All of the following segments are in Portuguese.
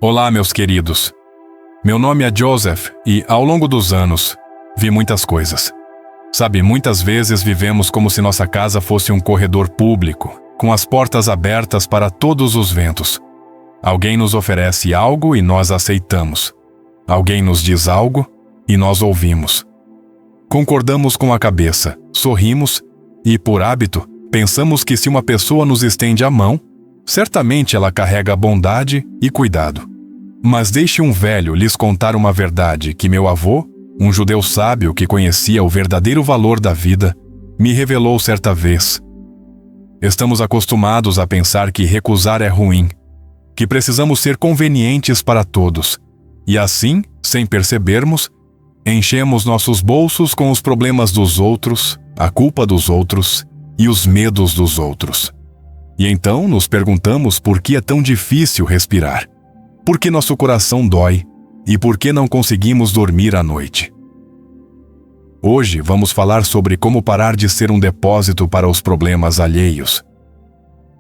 Olá, meus queridos. Meu nome é Joseph e, ao longo dos anos, vi muitas coisas. Sabe, muitas vezes vivemos como se nossa casa fosse um corredor público, com as portas abertas para todos os ventos. Alguém nos oferece algo e nós aceitamos. Alguém nos diz algo e nós ouvimos. Concordamos com a cabeça, sorrimos e, por hábito, pensamos que se uma pessoa nos estende a mão, certamente ela carrega bondade e cuidado. Mas deixe um velho lhes contar uma verdade que meu avô, um judeu sábio que conhecia o verdadeiro valor da vida, me revelou certa vez. Estamos acostumados a pensar que recusar é ruim, que precisamos ser convenientes para todos, e assim, sem percebermos, enchemos nossos bolsos com os problemas dos outros, a culpa dos outros e os medos dos outros. E então nos perguntamos por que é tão difícil respirar, por que nosso coração dói e por que não conseguimos dormir à noite. Hoje vamos falar sobre como parar de ser um depósito para os problemas alheios.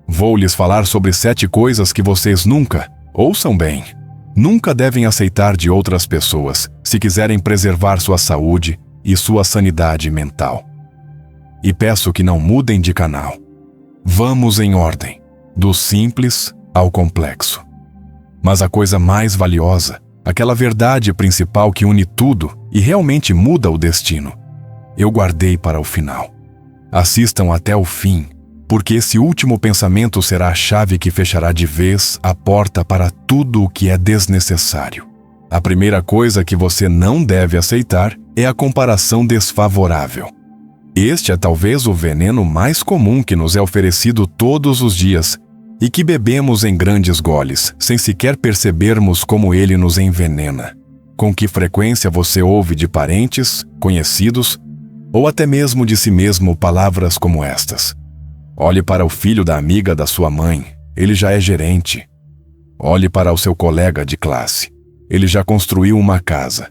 Vou lhes falar sobre 7 coisas que vocês nunca, ouçam bem, nunca devem aceitar de outras pessoas se quiserem preservar sua saúde e sua sanidade mental. E peço que não mudem de canal. Vamos em ordem, do simples ao complexo. Mas a coisa mais valiosa, aquela verdade principal que une tudo e realmente muda o destino, eu guardei para o final. Assistam até o fim, porque esse último pensamento será a chave que fechará de vez a porta para tudo o que é desnecessário. A primeira coisa que você não deve aceitar é a comparação desfavorável. Este é talvez o veneno mais comum que nos é oferecido todos os dias e que bebemos em grandes goles, sem sequer percebermos como ele nos envenena. Com que frequência você ouve de parentes, conhecidos, ou até mesmo de si mesmo palavras como estas? Olhe para o filho da amiga da sua mãe, ele já é gerente. Olhe para o seu colega de classe, ele já construiu uma casa.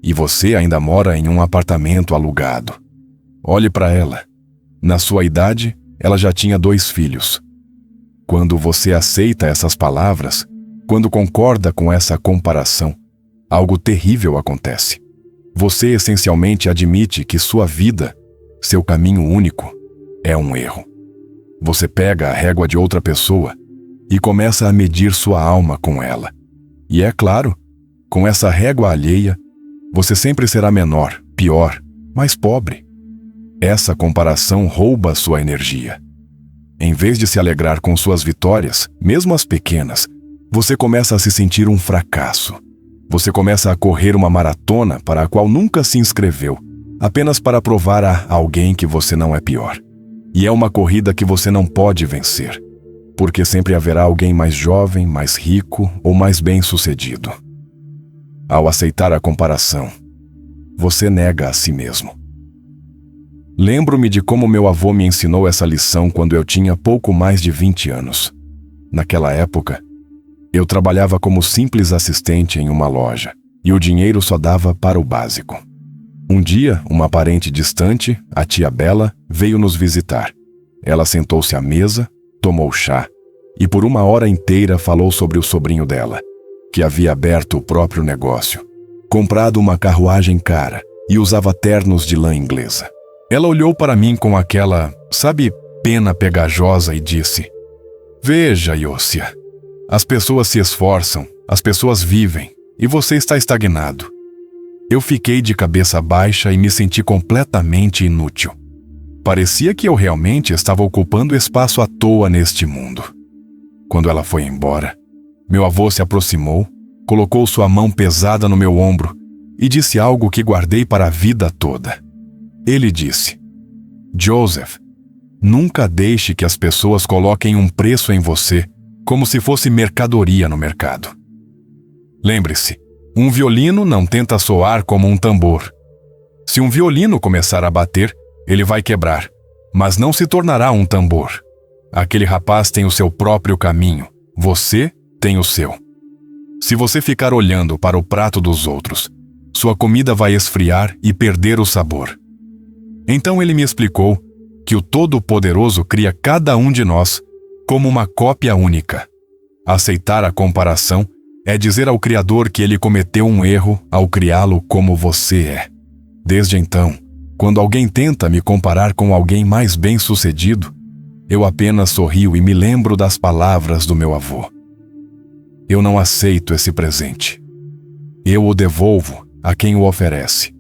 E você ainda mora em um apartamento alugado. Olhe para ela. Na sua idade, ela já tinha 2 filhos. Quando você aceita essas palavras, quando concorda com essa comparação, algo terrível acontece. Você essencialmente admite que sua vida, seu caminho único, é um erro. Você pega a régua de outra pessoa e começa a medir sua alma com ela. E é claro, com essa régua alheia, você sempre será menor, pior, mais pobre. Essa comparação rouba sua energia. Em vez de se alegrar com suas vitórias, mesmo as pequenas, você começa a se sentir um fracasso. Você começa a correr uma maratona para a qual nunca se inscreveu, apenas para provar a alguém que você não é pior. E é uma corrida que você não pode vencer, porque sempre haverá alguém mais jovem, mais rico ou mais bem-sucedido. Ao aceitar a comparação, você nega a si mesmo. Lembro-me de como meu avô me ensinou essa lição quando eu tinha pouco mais de 20 anos. Naquela época, eu trabalhava como simples assistente em uma loja, e o dinheiro só dava para o básico. Um dia, uma parente distante, a tia Bela, veio nos visitar. Ela sentou-se à mesa, tomou chá, e por 1 hora inteira falou sobre o sobrinho dela, que havia aberto o próprio negócio, comprado uma carruagem cara e usava ternos de lã inglesa. Ela olhou para mim com aquela, pena pegajosa e disse: "Veja, Yossia, as pessoas se esforçam, as pessoas vivem, e você está estagnado." Eu fiquei de cabeça baixa e me senti completamente inútil. Parecia que eu realmente estava ocupando espaço à toa neste mundo. Quando ela foi embora, meu avô se aproximou, colocou sua mão pesada no meu ombro e disse algo que guardei para a vida toda. Ele disse: "Joseph, nunca deixe que as pessoas coloquem um preço em você como se fosse mercadoria no mercado. Lembre-se, um violino não tenta soar como um tambor. Se um violino começar a bater, ele vai quebrar, mas não se tornará um tambor. Aquele rapaz tem o seu próprio caminho, você tem o seu. Se você ficar olhando para o prato dos outros, sua comida vai esfriar e perder o sabor." Então ele me explicou que o Todo-Poderoso cria cada um de nós como uma cópia única. Aceitar a comparação É dizer ao Criador que ele cometeu um erro ao criá-lo como você é. Desde então, quando alguém tenta me comparar com alguém mais bem-sucedido, eu apenas sorrio e me lembro das palavras do meu avô. Eu não aceito esse presente. Eu o devolvo a quem o oferece.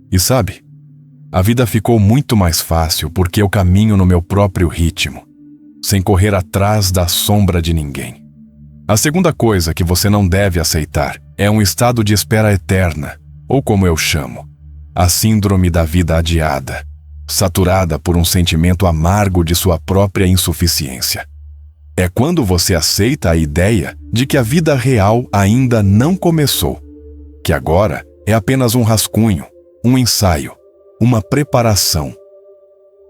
E sabe, a vida ficou muito mais fácil porque eu caminho no meu próprio ritmo, sem correr atrás da sombra de ninguém. A segunda coisa que você não deve aceitar é um estado de espera eterna, ou como eu chamo, a síndrome da vida adiada, saturada por um sentimento amargo de sua própria insuficiência. É quando você aceita a ideia de que a vida real ainda não começou, que agora é apenas um rascunho, um ensaio, uma preparação.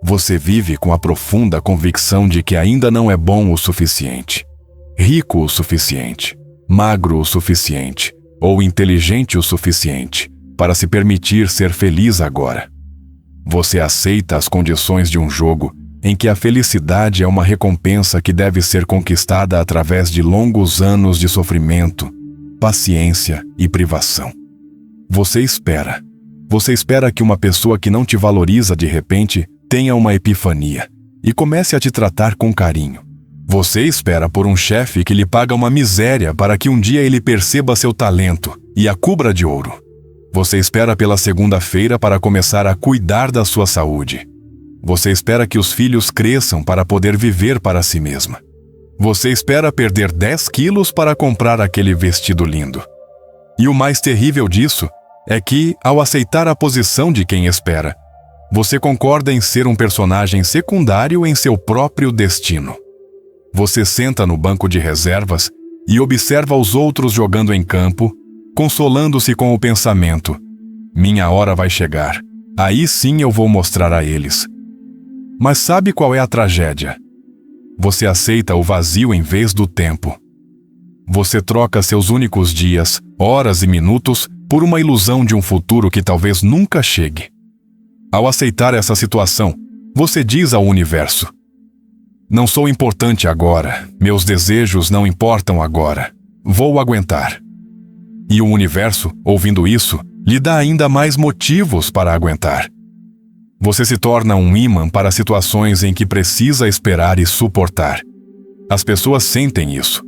Você vive com a profunda convicção de que ainda não é bom o suficiente, rico o suficiente, magro o suficiente ou inteligente o suficiente para se permitir ser feliz agora. Você aceita as condições de um jogo em que a felicidade é uma recompensa que deve ser conquistada através de longos anos de sofrimento, paciência e privação. Você espera que uma pessoa que não te valoriza de repente tenha uma epifania e comece a te tratar com carinho. Você espera por um chefe que lhe paga uma miséria para que um dia ele perceba seu talento e a cubra de ouro. Você espera pela segunda-feira para começar a cuidar da sua saúde. Você espera que os filhos cresçam para poder viver para si mesma. Você espera perder 10 quilos para comprar aquele vestido lindo. E o mais terrível disso é que, ao aceitar a posição de quem espera, você concorda em ser um personagem secundário em seu próprio destino. Você senta no banco de reservas e observa os outros jogando em campo, consolando-se com o pensamento: minha hora vai chegar, aí sim eu vou mostrar a eles. Mas sabe qual é a tragédia? Você aceita o vazio em vez do tempo. Você troca seus únicos dias, horas e minutos por uma ilusão de um futuro que talvez nunca chegue. Ao aceitar essa situação, você diz ao universo: não sou importante agora, meus desejos não importam agora, vou aguentar. E o universo, ouvindo isso, lhe dá ainda mais motivos para aguentar. Você se torna um imã para situações em que precisa esperar e suportar. As pessoas sentem isso.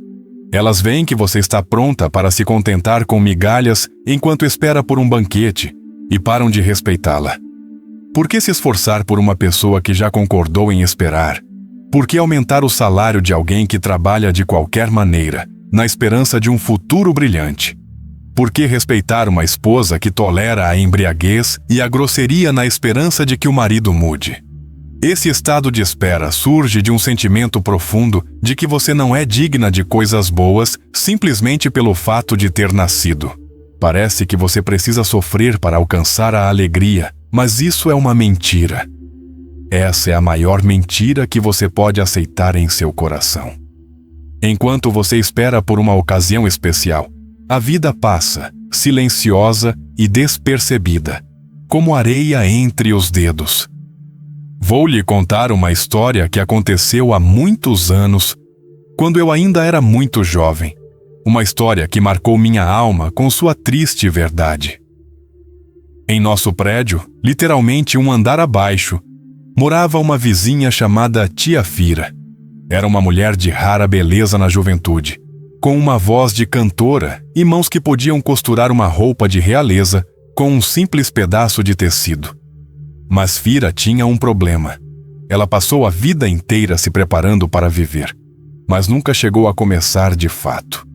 Elas veem que você está pronta para se contentar com migalhas enquanto espera por um banquete e param de respeitá-la. Por que se esforçar por uma pessoa que já concordou em esperar? Por que aumentar o salário de alguém que trabalha de qualquer maneira, na esperança de um futuro brilhante? Por que respeitar uma esposa que tolera a embriaguez e a grosseria na esperança de que o marido mude? Esse estado de espera surge de um sentimento profundo de que você não é digna de coisas boas simplesmente pelo fato de ter nascido. Parece que você precisa sofrer para alcançar a alegria, mas isso é uma mentira. Essa é a maior mentira que você pode aceitar em seu coração. Enquanto você espera por uma ocasião especial, a vida passa, silenciosa e despercebida, como areia entre os dedos. Vou lhe contar uma história que aconteceu há muitos anos, quando eu ainda era muito jovem. Uma história que marcou minha alma com sua triste verdade. Em nosso prédio, literalmente um andar abaixo, morava uma vizinha chamada Tia Fira. Era uma mulher de rara beleza na juventude, com uma voz de cantora e mãos que podiam costurar uma roupa de realeza com um simples pedaço de tecido. Mas Fira tinha um problema. Ela passou a vida inteira se preparando para viver, mas nunca chegou a começar de fato.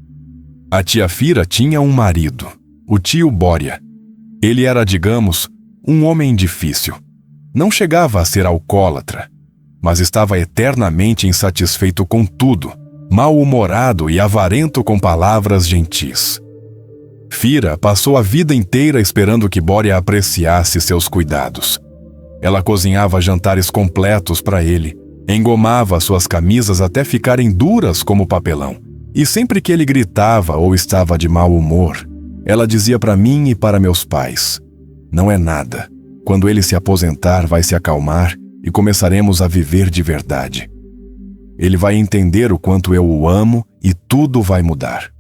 A Tia Fira tinha um marido, o tio Bória. Ele era, digamos, um homem difícil. Não chegava a ser alcoólatra, mas estava eternamente insatisfeito com tudo, mal-humorado e avarento com palavras gentis. Fira passou a vida inteira esperando que Bória apreciasse seus cuidados. Ela cozinhava jantares completos para ele, engomava suas camisas até ficarem duras como papelão, e sempre que ele gritava ou estava de mau humor, ela dizia para mim e para meus pais: não é nada. Quando ele se aposentar, vai se acalmar e começaremos a viver de verdade. Ele vai entender o quanto eu o amo e tudo vai mudar.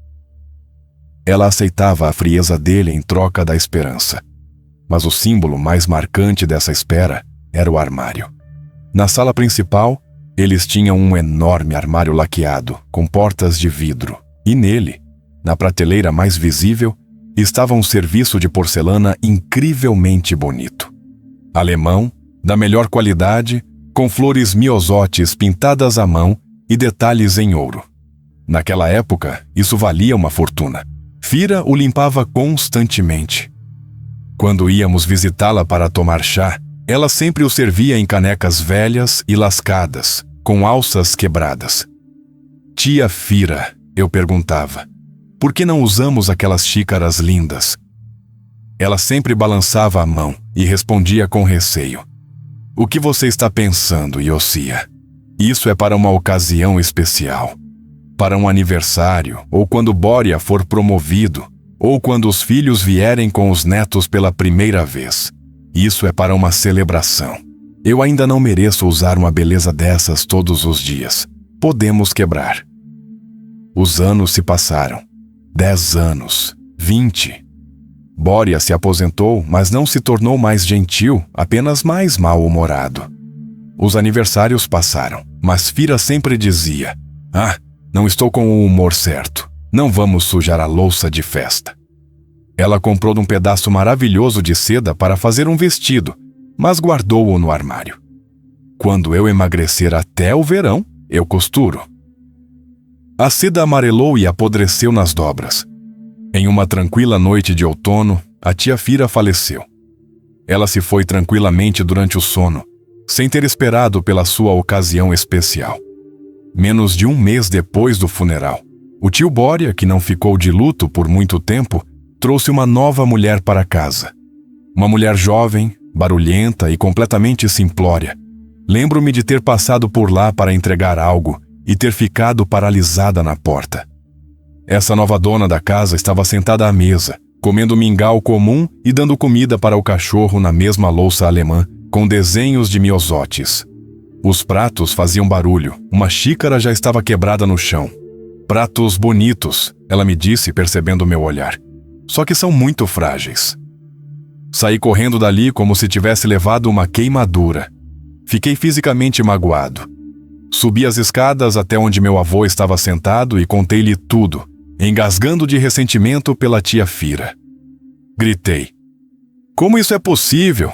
Ela aceitava a frieza dele em troca da esperança. Mas o símbolo mais marcante dessa espera era o armário. Na sala principal, eles tinham um enorme armário laqueado, com portas de vidro, e nele, na prateleira mais visível, estava um serviço de porcelana incrivelmente bonito. Alemão, da melhor qualidade, com flores miosotes pintadas à mão e detalhes em ouro. Naquela época, isso valia uma fortuna. Fira o limpava constantemente. Quando íamos visitá-la para tomar chá, ela sempre o servia em canecas velhas e lascadas, com alças quebradas. Tia Fira, eu perguntava, por que não usamos aquelas xícaras lindas? Ela sempre balançava a mão e respondia com receio. O que você está pensando, Iosia? Isso é para uma ocasião especial. Para um aniversário, ou quando Bória for promovido, ou quando os filhos vierem com os netos pela primeira vez. Isso é para uma celebração. Eu ainda não mereço usar uma beleza dessas todos os dias. Podemos quebrar. Os anos se passaram. 10 anos. 20. Bória se aposentou, mas não se tornou mais gentil, apenas mais mal-humorado. Os aniversários passaram, mas Fira sempre dizia: não estou com o humor certo. Não vamos sujar a louça de festa. Ela comprou um pedaço maravilhoso de seda para fazer um vestido, mas guardou-o no armário. Quando eu emagrecer até o verão, eu costuro. A seda amarelou e apodreceu nas dobras. Em uma tranquila noite de outono, a tia Fira faleceu. Ela se foi tranquilamente durante o sono, sem ter esperado pela sua ocasião especial. Menos de um mês depois do funeral, o tio Bória, que não ficou de luto por muito tempo, trouxe uma nova mulher para casa. Uma mulher jovem, barulhenta e completamente simplória. Lembro-me de ter passado por lá para entregar algo e ter ficado paralisada na porta. Essa nova dona da casa estava sentada à mesa, comendo mingau comum e dando comida para o cachorro na mesma louça alemã, com desenhos de miosotes. Os pratos faziam barulho, uma xícara já estava quebrada no chão. Pratos bonitos, ela me disse, percebendo meu olhar. Só que são muito frágeis. Saí correndo dali como se tivesse levado uma queimadura. Fiquei fisicamente magoado. Subi as escadas até onde meu avô estava sentado e contei-lhe tudo, engasgando de ressentimento pela tia Fira. Gritei. Como isso é possível?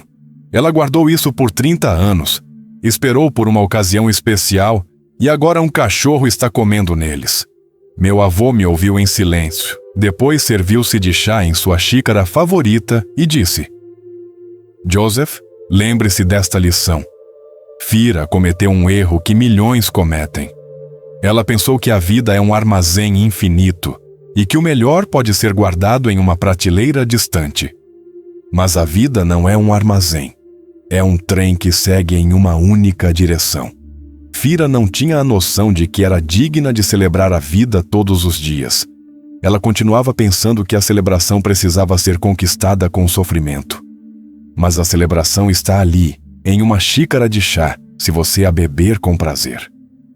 Ela guardou isso por 30 anos. Esperou por uma ocasião especial e agora um cachorro está comendo neles. Meu avô me ouviu em silêncio. Depois serviu-se de chá em sua xícara favorita e disse: Joseph, lembre-se desta lição. Fira cometeu um erro que milhões cometem. Ela pensou que a vida é um armazém infinito e que o melhor pode ser guardado em uma prateleira distante. Mas a vida não é um armazém. É um trem que segue em uma única direção. Fira não tinha a noção de que era digna de celebrar a vida todos os dias. Ela continuava pensando que a celebração precisava ser conquistada com sofrimento. Mas a celebração está ali, em uma xícara de chá, se você a beber com prazer.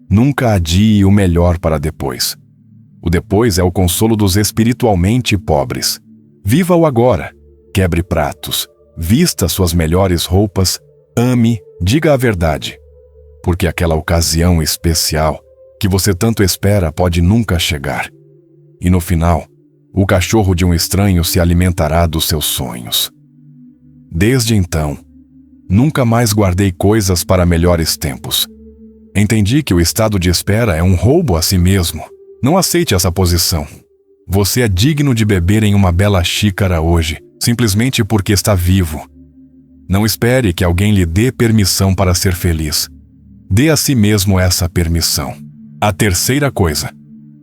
Nunca adie o melhor para depois. O depois é o consolo dos espiritualmente pobres. Viva o agora. Quebre pratos. Vista suas melhores roupas. Ame, diga a verdade. Porque aquela ocasião especial que você tanto espera pode nunca chegar. E no final, o cachorro de um estranho se alimentará dos seus sonhos. Desde então, nunca mais guardei coisas para melhores tempos. Entendi que o estado de espera é um roubo a si mesmo. Não aceite essa posição. Você é digno de beber em uma bela xícara hoje, simplesmente porque está vivo. Não espere que alguém lhe dê permissão para ser feliz. Dê a si mesmo essa permissão. A terceira coisa: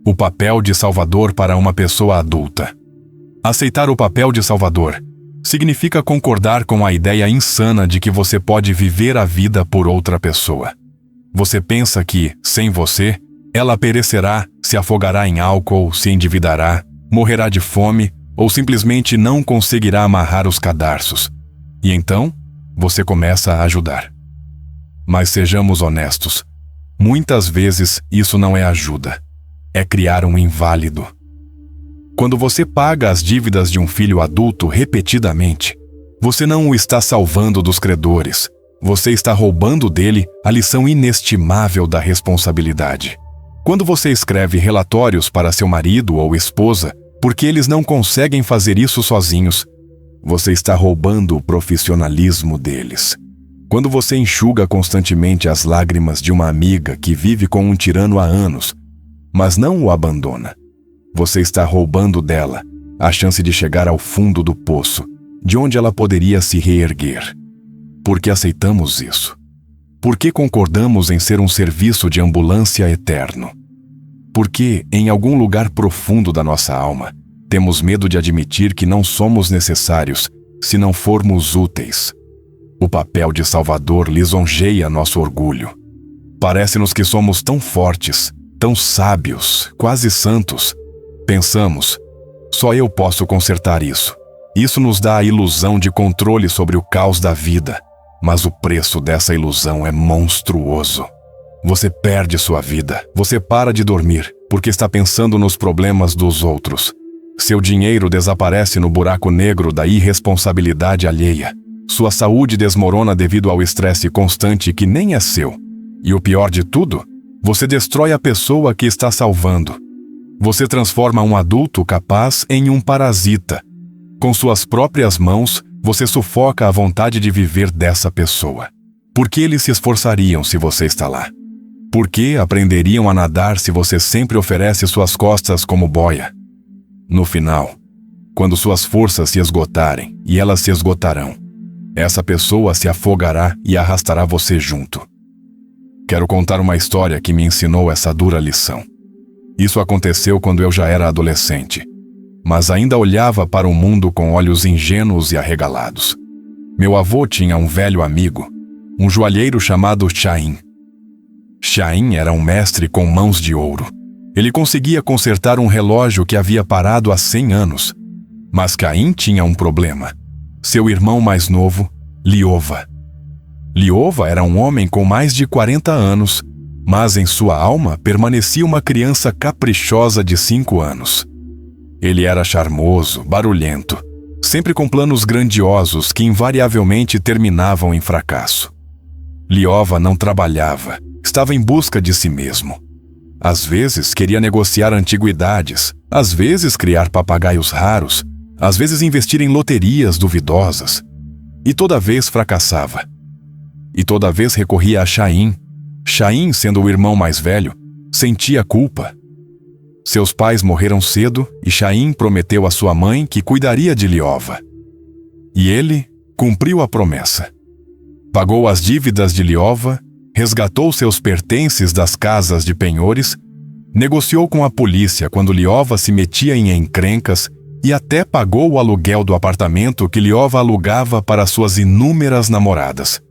o papel de salvador para uma pessoa adulta. Aceitar o papel de salvador significa concordar com a ideia insana de que você pode viver a vida por outra pessoa. Você pensa que, sem você, ela perecerá, se afogará em álcool, se endividará, morrerá de fome ou simplesmente não conseguirá amarrar os cadarços. E então, você começa a ajudar. Mas sejamos honestos, muitas vezes isso não é ajuda, é criar um inválido. Quando você paga as dívidas de um filho adulto repetidamente, você não o está salvando dos credores. Você está roubando dele a lição inestimável da responsabilidade. Quando você escreve relatórios para seu marido ou esposa, porque eles não conseguem fazer isso sozinhos, você está roubando o profissionalismo deles. Quando você enxuga constantemente as lágrimas de uma amiga que vive com um tirano há anos, mas não o abandona, você está roubando dela a chance de chegar ao fundo do poço, de onde ela poderia se reerguer. Por que aceitamos isso? Por que concordamos em ser um serviço de ambulância eterno? Por que, em algum lugar profundo da nossa alma, temos medo de admitir que não somos necessários se não formos úteis? O papel de Salvador lisonjeia nosso orgulho. Parece-nos que somos tão fortes, tão sábios, quase santos. Pensamos, só eu posso consertar isso. Isso nos dá a ilusão de controle sobre o caos da vida. Mas o preço dessa ilusão é monstruoso. Você perde sua vida, você para de dormir, porque está pensando nos problemas dos outros. Seu dinheiro desaparece no buraco negro da irresponsabilidade alheia. Sua saúde desmorona devido ao estresse constante que nem é seu. E o pior de tudo, você destrói a pessoa que está salvando. Você transforma um adulto capaz em um parasita. Com suas próprias mãos, você sufoca a vontade de viver dessa pessoa. Por que eles se esforçariam se você está lá? Por que aprenderiam a nadar se você sempre oferece suas costas como boia? No final, quando suas forças se esgotarem, e elas se esgotarão, essa pessoa se afogará e arrastará você junto. Quero contar uma história que me ensinou essa dura lição. Isso aconteceu quando eu já era adolescente, mas ainda olhava para o mundo com olhos ingênuos e arregalados. Meu avô tinha um velho amigo, um joalheiro chamado Chaim. Chaim era um mestre com mãos de ouro. Ele conseguia consertar um relógio que havia parado há 100 anos. Mas Caim tinha um problema. Seu irmão mais novo, Liova. Liova era um homem com mais de 40 anos, mas em sua alma permanecia uma criança caprichosa de 5 anos. Ele era charmoso, barulhento, sempre com planos grandiosos que invariavelmente terminavam em fracasso. Liova não trabalhava, estava em busca de si mesmo. Às vezes queria negociar antiguidades, às vezes criar papagaios raros, às vezes investir em loterias duvidosas. E toda vez fracassava. E toda vez recorria a Chaim. Chaim, sendo o irmão mais velho, sentia culpa. Seus pais morreram cedo e Chaim prometeu à sua mãe que cuidaria de Liova. E ele cumpriu a promessa. Pagou as dívidas de Liova, resgatou seus pertences das casas de penhores, negociou com a polícia quando Liova se metia em encrencas e até pagou o aluguel do apartamento que Liova alugava para suas inúmeras namoradas.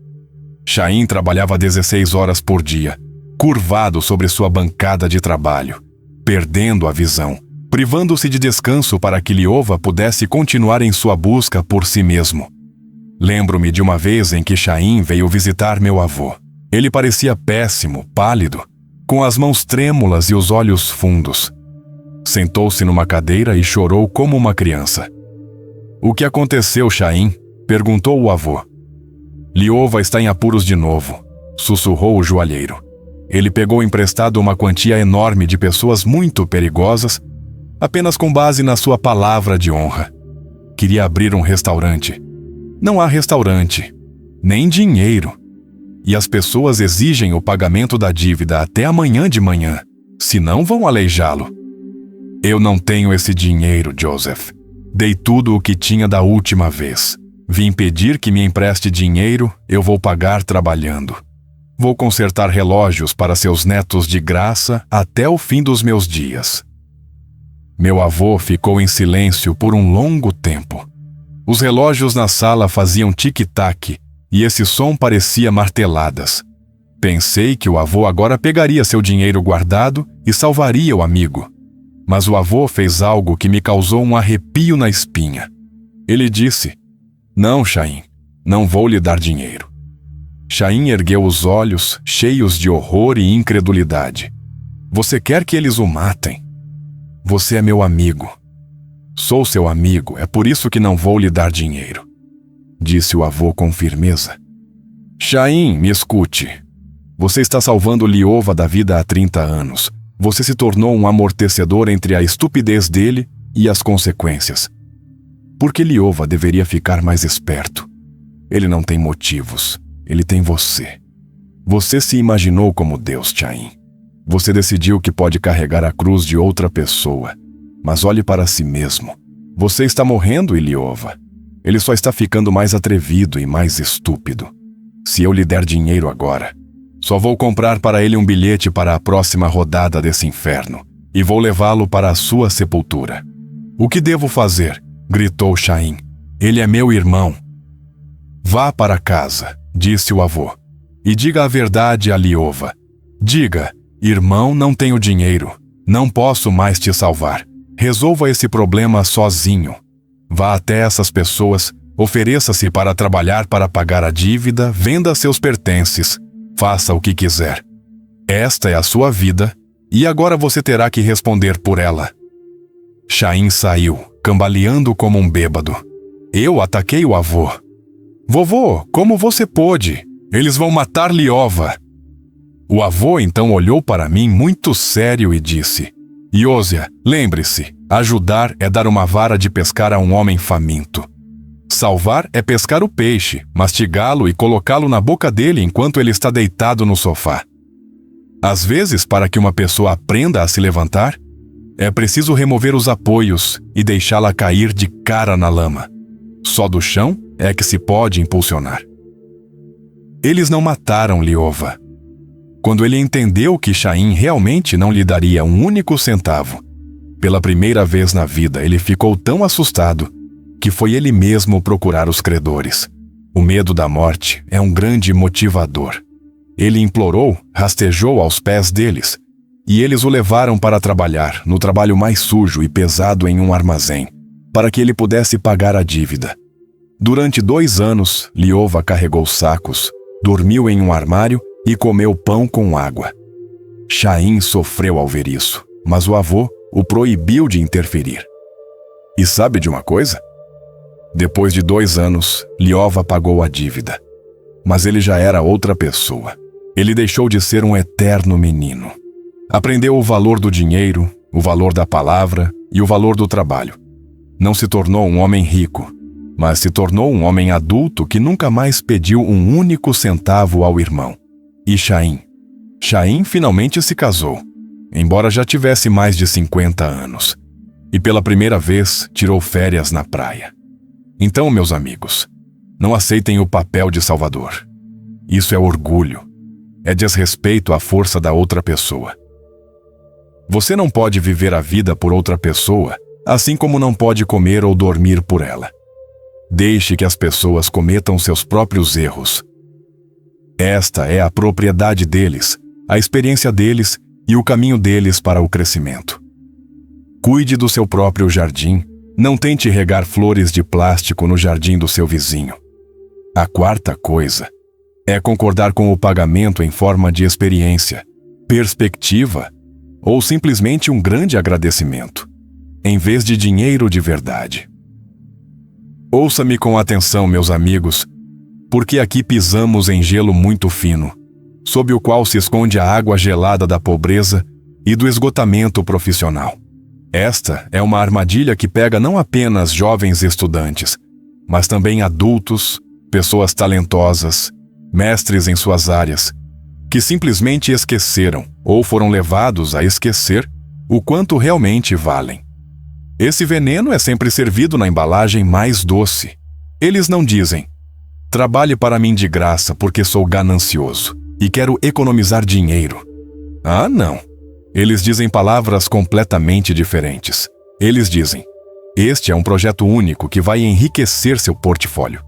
Chaim trabalhava 16 horas por dia, curvado sobre sua bancada de trabalho, perdendo a visão, privando-se de descanso para que Liova pudesse continuar em sua busca por si mesmo. Lembro-me de uma vez em que Chaim veio visitar meu avô. Ele parecia péssimo, pálido, com as mãos trêmulas e os olhos fundos. Sentou-se numa cadeira e chorou como uma criança. "O que aconteceu, Chaim?" perguntou o avô. "Liova está em apuros de novo", sussurrou o joalheiro. Ele pegou emprestado uma quantia enorme de pessoas muito perigosas, apenas com base na sua palavra de honra. Queria abrir um restaurante. Não há restaurante, nem dinheiro. E as pessoas exigem o pagamento da dívida até amanhã de manhã, senão vão aleijá-lo. "Eu não tenho esse dinheiro, Joseph. Dei tudo o que tinha da última vez. Vim pedir que me empreste dinheiro, eu vou pagar trabalhando. Vou consertar relógios para seus netos de graça até o fim dos meus dias." Meu avô ficou em silêncio por um longo tempo. Os relógios na sala faziam tic-tac e esse som parecia marteladas. Pensei que o avô agora pegaria seu dinheiro guardado e salvaria o amigo. Mas o avô fez algo que me causou um arrepio na espinha. Ele disse: "Não, Chaim, não vou lhe dar dinheiro." Chaim ergueu os olhos, cheios de horror e incredulidade. "Você quer que eles o matem? Você é meu amigo. Sou seu amigo, é por isso que não vou lhe dar dinheiro, disse o avô com firmeza. Chaim, me escute. Você está salvando Liova da vida há 30 anos. Você se tornou um amortecedor entre a estupidez dele e as consequências. Por que Liova deveria ficar mais esperto? Ele não tem motivos. Ele tem você. Você se imaginou como Deus, Chaim. Você decidiu que pode carregar a cruz de outra pessoa. Mas olhe para si mesmo. Você está morrendo, Liova. Ele só está ficando mais atrevido e mais estúpido. Se eu lhe der dinheiro agora, só vou comprar para ele um bilhete para a próxima rodada desse inferno e vou levá-lo para a sua sepultura. O que devo fazer? Gritou Chaim. Ele é meu irmão. Vá para casa, disse o avô, e diga a verdade a Liova. Diga, irmão, não tenho dinheiro. Não posso mais te salvar. Resolva esse problema sozinho. Vá até essas pessoas, ofereça-se para trabalhar para pagar a dívida, venda seus pertences, faça o que quiser. Esta é a sua vida, e agora você terá que responder por ela. Chaim saiu, cambaleando como um bêbado. Eu ataquei o avô. Vovô, como você pôde? Eles vão matar Liova. O avô então olhou para mim muito sério e disse: Iósia, lembre-se, ajudar é dar uma vara de pescar a um homem faminto. Salvar é pescar o peixe, mastigá-lo e colocá-lo na boca dele enquanto ele está deitado no sofá. Às vezes, para que uma pessoa aprenda a se levantar, é preciso remover os apoios e deixá-la cair de cara na lama. Só do chão é que se pode impulsionar. Eles não mataram Liova. Quando ele entendeu que Chaim realmente não lhe daria um único centavo, pela primeira vez na vida ele ficou tão assustado que foi ele mesmo procurar os credores. O medo da morte é um grande motivador. Ele implorou, rastejou aos pés deles, e eles o levaram para trabalhar no trabalho mais sujo e pesado em um armazém, para que ele pudesse pagar a dívida. Durante 2 anos, Liova carregou sacos, dormiu em um armário e comeu pão com água. Chaim sofreu ao ver isso, mas o avô o proibiu de interferir. E sabe de uma coisa? Depois de 2 anos, Liova pagou a dívida. Mas ele já era outra pessoa. Ele deixou de ser um eterno menino. Aprendeu o valor do dinheiro, o valor da palavra e o valor do trabalho. Não se tornou um homem rico, mas se tornou um homem adulto que nunca mais pediu um único centavo ao irmão. E Chaim? Chaim finalmente se casou, embora já tivesse mais de 50 anos. E pela primeira vez tirou férias na praia. Então, meus amigos, não aceitem o papel de salvador. Isso é orgulho. É desrespeito à força da outra pessoa. Você não pode viver a vida por outra pessoa, assim como não pode comer ou dormir por ela. Deixe que as pessoas cometam seus próprios erros. Esta é a propriedade deles, a experiência deles e o caminho deles para o crescimento. Cuide do seu próprio jardim. Não tente regar flores de plástico no jardim do seu vizinho. A 4ª coisa é concordar com o pagamento em forma de experiência, perspectiva ou simplesmente um grande agradecimento, em vez de dinheiro de verdade. Ouça-me com atenção, meus amigos, porque aqui pisamos em gelo muito fino, sob o qual se esconde a água gelada da pobreza e do esgotamento profissional. Esta é uma armadilha que pega não apenas jovens estudantes, mas também adultos, pessoas talentosas, mestres em suas áreas, que simplesmente esqueceram ou foram levados a esquecer o quanto realmente valem. Esse veneno é sempre servido na embalagem mais doce. Eles não dizem: trabalhe para mim de graça porque sou ganancioso e quero economizar dinheiro. Ah, não. Eles dizem palavras completamente diferentes. Eles dizem: este é um projeto único que vai enriquecer seu portfólio.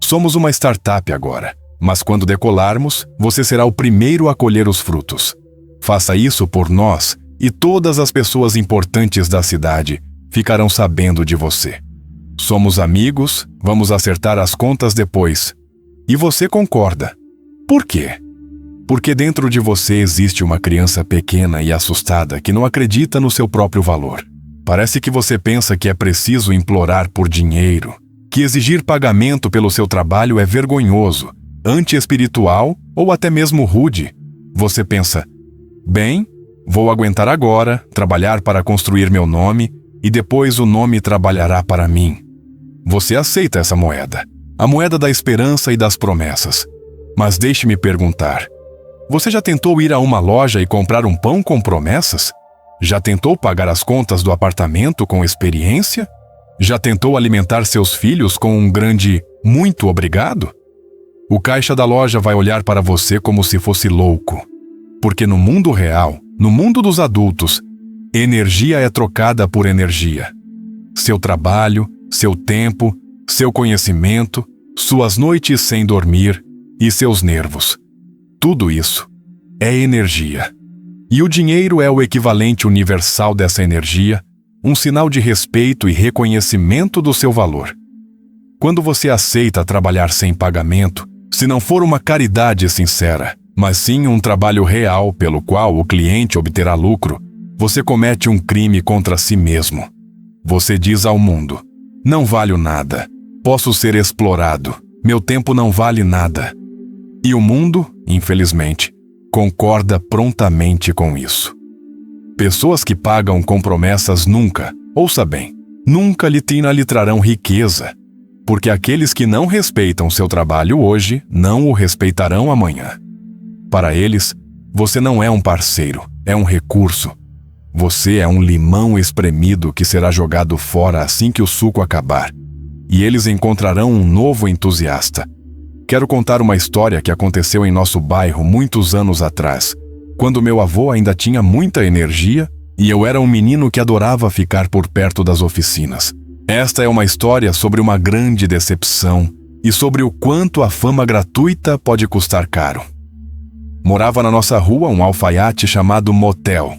Somos uma startup agora, mas quando decolarmos, você será o primeiro a colher os frutos. Faça isso por nós e todas as pessoas importantes da cidade ficarão sabendo de você. Somos amigos, vamos acertar as contas depois. E você concorda. Por quê? Porque dentro de você existe uma criança pequena e assustada que não acredita no seu próprio valor. Parece que você pensa que é preciso implorar por dinheiro, que exigir pagamento pelo seu trabalho é vergonhoso, anti-espiritual ou até mesmo rude. Você pensa, bem, vou aguentar agora, trabalhar para construir meu nome e depois o nome trabalhará para mim. Você aceita essa moeda, a moeda da esperança e das promessas. Mas deixe-me perguntar, você já tentou ir a uma loja e comprar um pão com promessas? Já tentou pagar as contas do apartamento com experiência? Já tentou alimentar seus filhos com um grande muito obrigado? O caixa da loja vai olhar para você como se fosse louco. Porque no mundo real, no mundo dos adultos, energia é trocada por energia. Seu trabalho, seu tempo, seu conhecimento, suas noites sem dormir e seus nervos. Tudo isso é energia. E o dinheiro é o equivalente universal dessa energia, um sinal de respeito e reconhecimento do seu valor. Quando você aceita trabalhar sem pagamento, se não for uma caridade sincera, mas sim um trabalho real pelo qual o cliente obterá lucro, você comete um crime contra si mesmo. Você diz ao mundo, não valho nada, posso ser explorado, meu tempo não vale nada. E o mundo, infelizmente, concorda prontamente com isso. Pessoas que pagam com promessas nunca, ouça bem, nunca lhe trarão riqueza, porque aqueles que não respeitam seu trabalho hoje não o respeitarão amanhã. Para eles, você não é um parceiro, é um recurso. Você é um limão espremido que será jogado fora assim que o suco acabar, e eles encontrarão um novo entusiasta. Quero contar uma história que aconteceu em nosso bairro muitos anos atrás, quando meu avô ainda tinha muita energia e eu era um menino que adorava ficar por perto das oficinas. Esta é uma história sobre uma grande decepção e sobre o quanto a fama gratuita pode custar caro. Morava na nossa rua um alfaiate chamado Motel.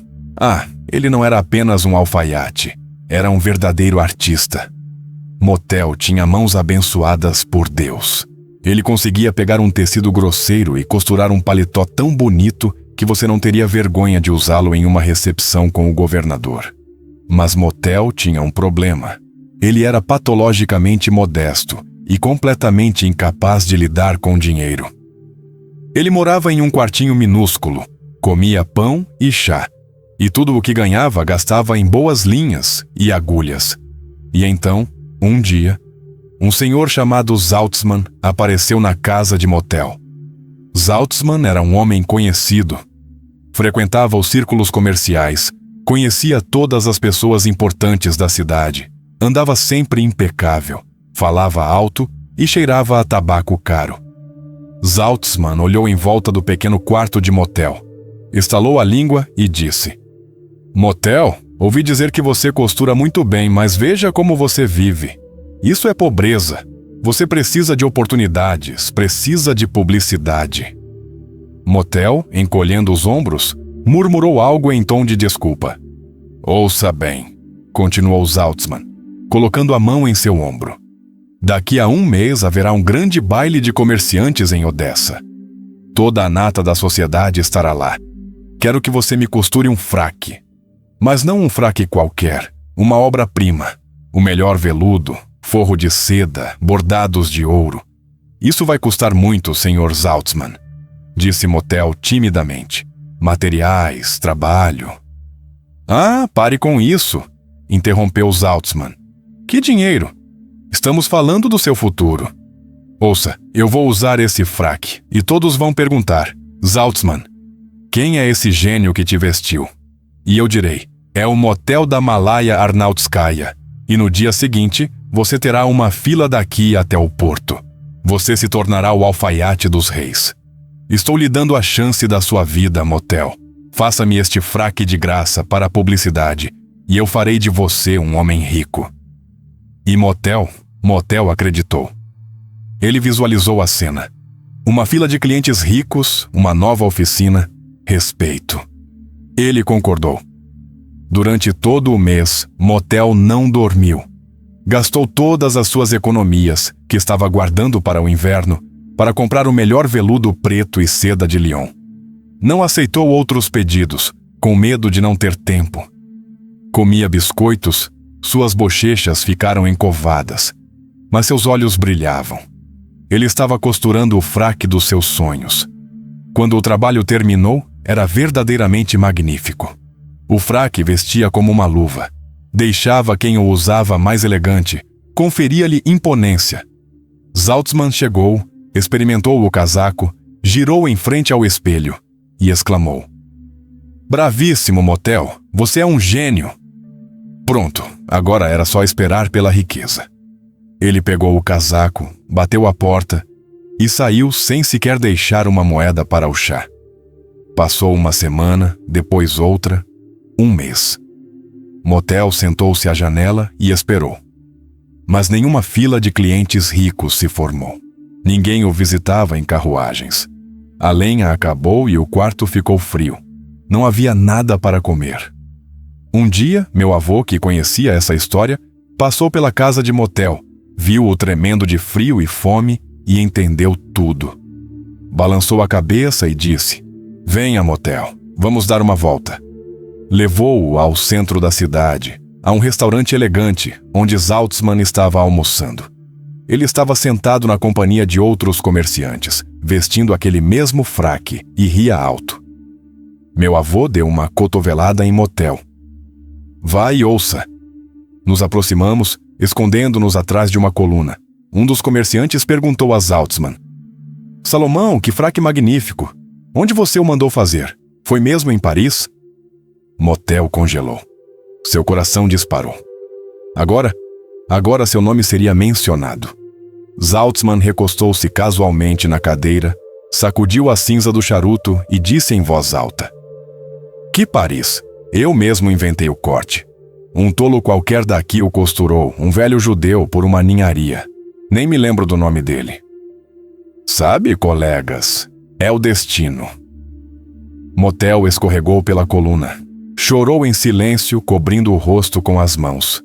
Ele não era apenas um alfaiate, era um verdadeiro artista. Motel tinha mãos abençoadas por Deus. Ele conseguia pegar um tecido grosseiro e costurar um paletó tão bonito que você não teria vergonha de usá-lo em uma recepção com o governador. Mas Motel tinha um problema. Ele era patologicamente modesto e completamente incapaz de lidar com dinheiro. Ele morava em um quartinho minúsculo, comia pão e chá, e tudo o que ganhava gastava em boas linhas e agulhas. E então, um dia, um senhor chamado Zaltzman apareceu na casa de Motel. Zaltzman era um homem conhecido. Frequentava os círculos comerciais, conhecia todas as pessoas importantes da cidade, andava sempre impecável, falava alto e cheirava a tabaco caro. Zaltzman olhou em volta do pequeno quarto de Motel, estalou a língua e disse: Motel, ouvi dizer que você costura muito bem, mas veja como você vive. Isso é pobreza. Você precisa de oportunidades, precisa de publicidade. Motel, encolhendo os ombros, murmurou algo em tom de desculpa. Ouça bem, continuou Zaltzman, colocando a mão em seu ombro. Daqui a um mês haverá um grande baile de comerciantes em Odessa. Toda a nata da sociedade estará lá. Quero que você me costure um fraque. Mas não um fraque qualquer, uma obra-prima, o melhor veludo, forro de seda, bordados de ouro. Isso vai custar muito, Sr. Zaltzman, disse Motel timidamente. Materiais, trabalho. Pare com isso, interrompeu Zaltzman. Que dinheiro? Estamos falando do seu futuro. Ouça, eu vou usar esse fraque e todos vão perguntar: Zaltzman, quem é esse gênio que te vestiu? E eu direi: é o Motel da Malaya Arnautskaya. E no dia seguinte, você terá uma fila daqui até o porto. Você se tornará o alfaiate dos reis. Estou lhe dando a chance da sua vida, Motel. Faça-me este fraque de graça para a publicidade, e eu farei de você um homem rico. E Motel acreditou. Ele visualizou a cena. Uma fila de clientes ricos, uma nova oficina, respeito. Ele concordou. Durante todo o mês, Motel não dormiu. Gastou todas as suas economias, que estava guardando para o inverno, para comprar o melhor veludo preto e seda de Lyon. Não aceitou outros pedidos, com medo de não ter tempo. Comia biscoitos, suas bochechas ficaram encovadas, mas seus olhos brilhavam. Ele estava costurando o fraque dos seus sonhos. Quando o trabalho terminou, era verdadeiramente magnífico. O fraque vestia como uma luva. Deixava quem o usava mais elegante, conferia-lhe imponência. Saltzman chegou, experimentou o casaco, girou em frente ao espelho e exclamou: "Bravíssimo, Motel, você é um gênio!" Pronto, agora era só esperar pela riqueza. Ele pegou o casaco, bateu a porta e saiu sem sequer deixar uma moeda para o chá. Passou uma semana, depois outra, um mês. Motel sentou-se à janela e esperou. Mas nenhuma fila de clientes ricos se formou. Ninguém o visitava em carruagens. A lenha acabou e o quarto ficou frio. Não havia nada para comer. Um dia, meu avô, que conhecia essa história, passou pela casa de Motel, viu-o tremendo de frio e fome e entendeu tudo. Balançou a cabeça e disse: "Venha, Motel, vamos dar uma volta." Levou-o ao centro da cidade, a um restaurante elegante, onde Saltzman estava almoçando. Ele estava sentado na companhia de outros comerciantes, vestindo aquele mesmo fraque, e ria alto. Meu avô deu uma cotovelada em Motel. "Vá e ouça." Nos aproximamos, escondendo-nos atrás de uma coluna. Um dos comerciantes perguntou a Saltzman: "Salomão, que fraque magnífico! Onde você o mandou fazer? Foi mesmo em Paris?" Motel congelou. Seu coração disparou. Agora seu nome seria mencionado. Saltzman recostou-se casualmente na cadeira, sacudiu a cinza do charuto e disse em voz alta: "Que Paris? Eu mesmo inventei o corte. Um tolo qualquer daqui o costurou, um velho judeu, por uma ninharia. Nem me lembro do nome dele." Sabe, colegas, é o destino. Motel escorregou pela coluna. Chorou em silêncio, cobrindo o rosto com as mãos.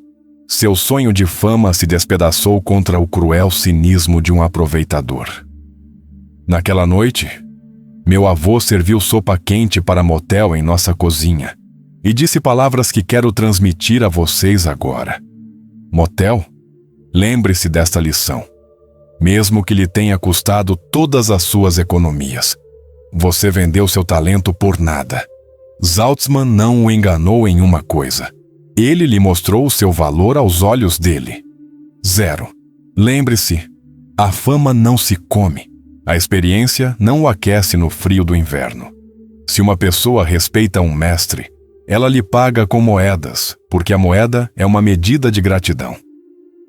Seu sonho de fama se despedaçou contra o cruel cinismo de um aproveitador. Naquela noite, meu avô serviu sopa quente para Motel em nossa cozinha e disse palavras que quero transmitir a vocês agora. Motel, lembre-se desta lição. Mesmo que lhe tenha custado todas as suas economias, você vendeu seu talento por nada. Saltzman não o enganou em uma coisa. Ele lhe mostrou o seu valor aos olhos dele. 0. Lembre-se, a fama não se come. A experiência não o aquece no frio do inverno. Se uma pessoa respeita um mestre, ela lhe paga com moedas, porque a moeda é uma medida de gratidão.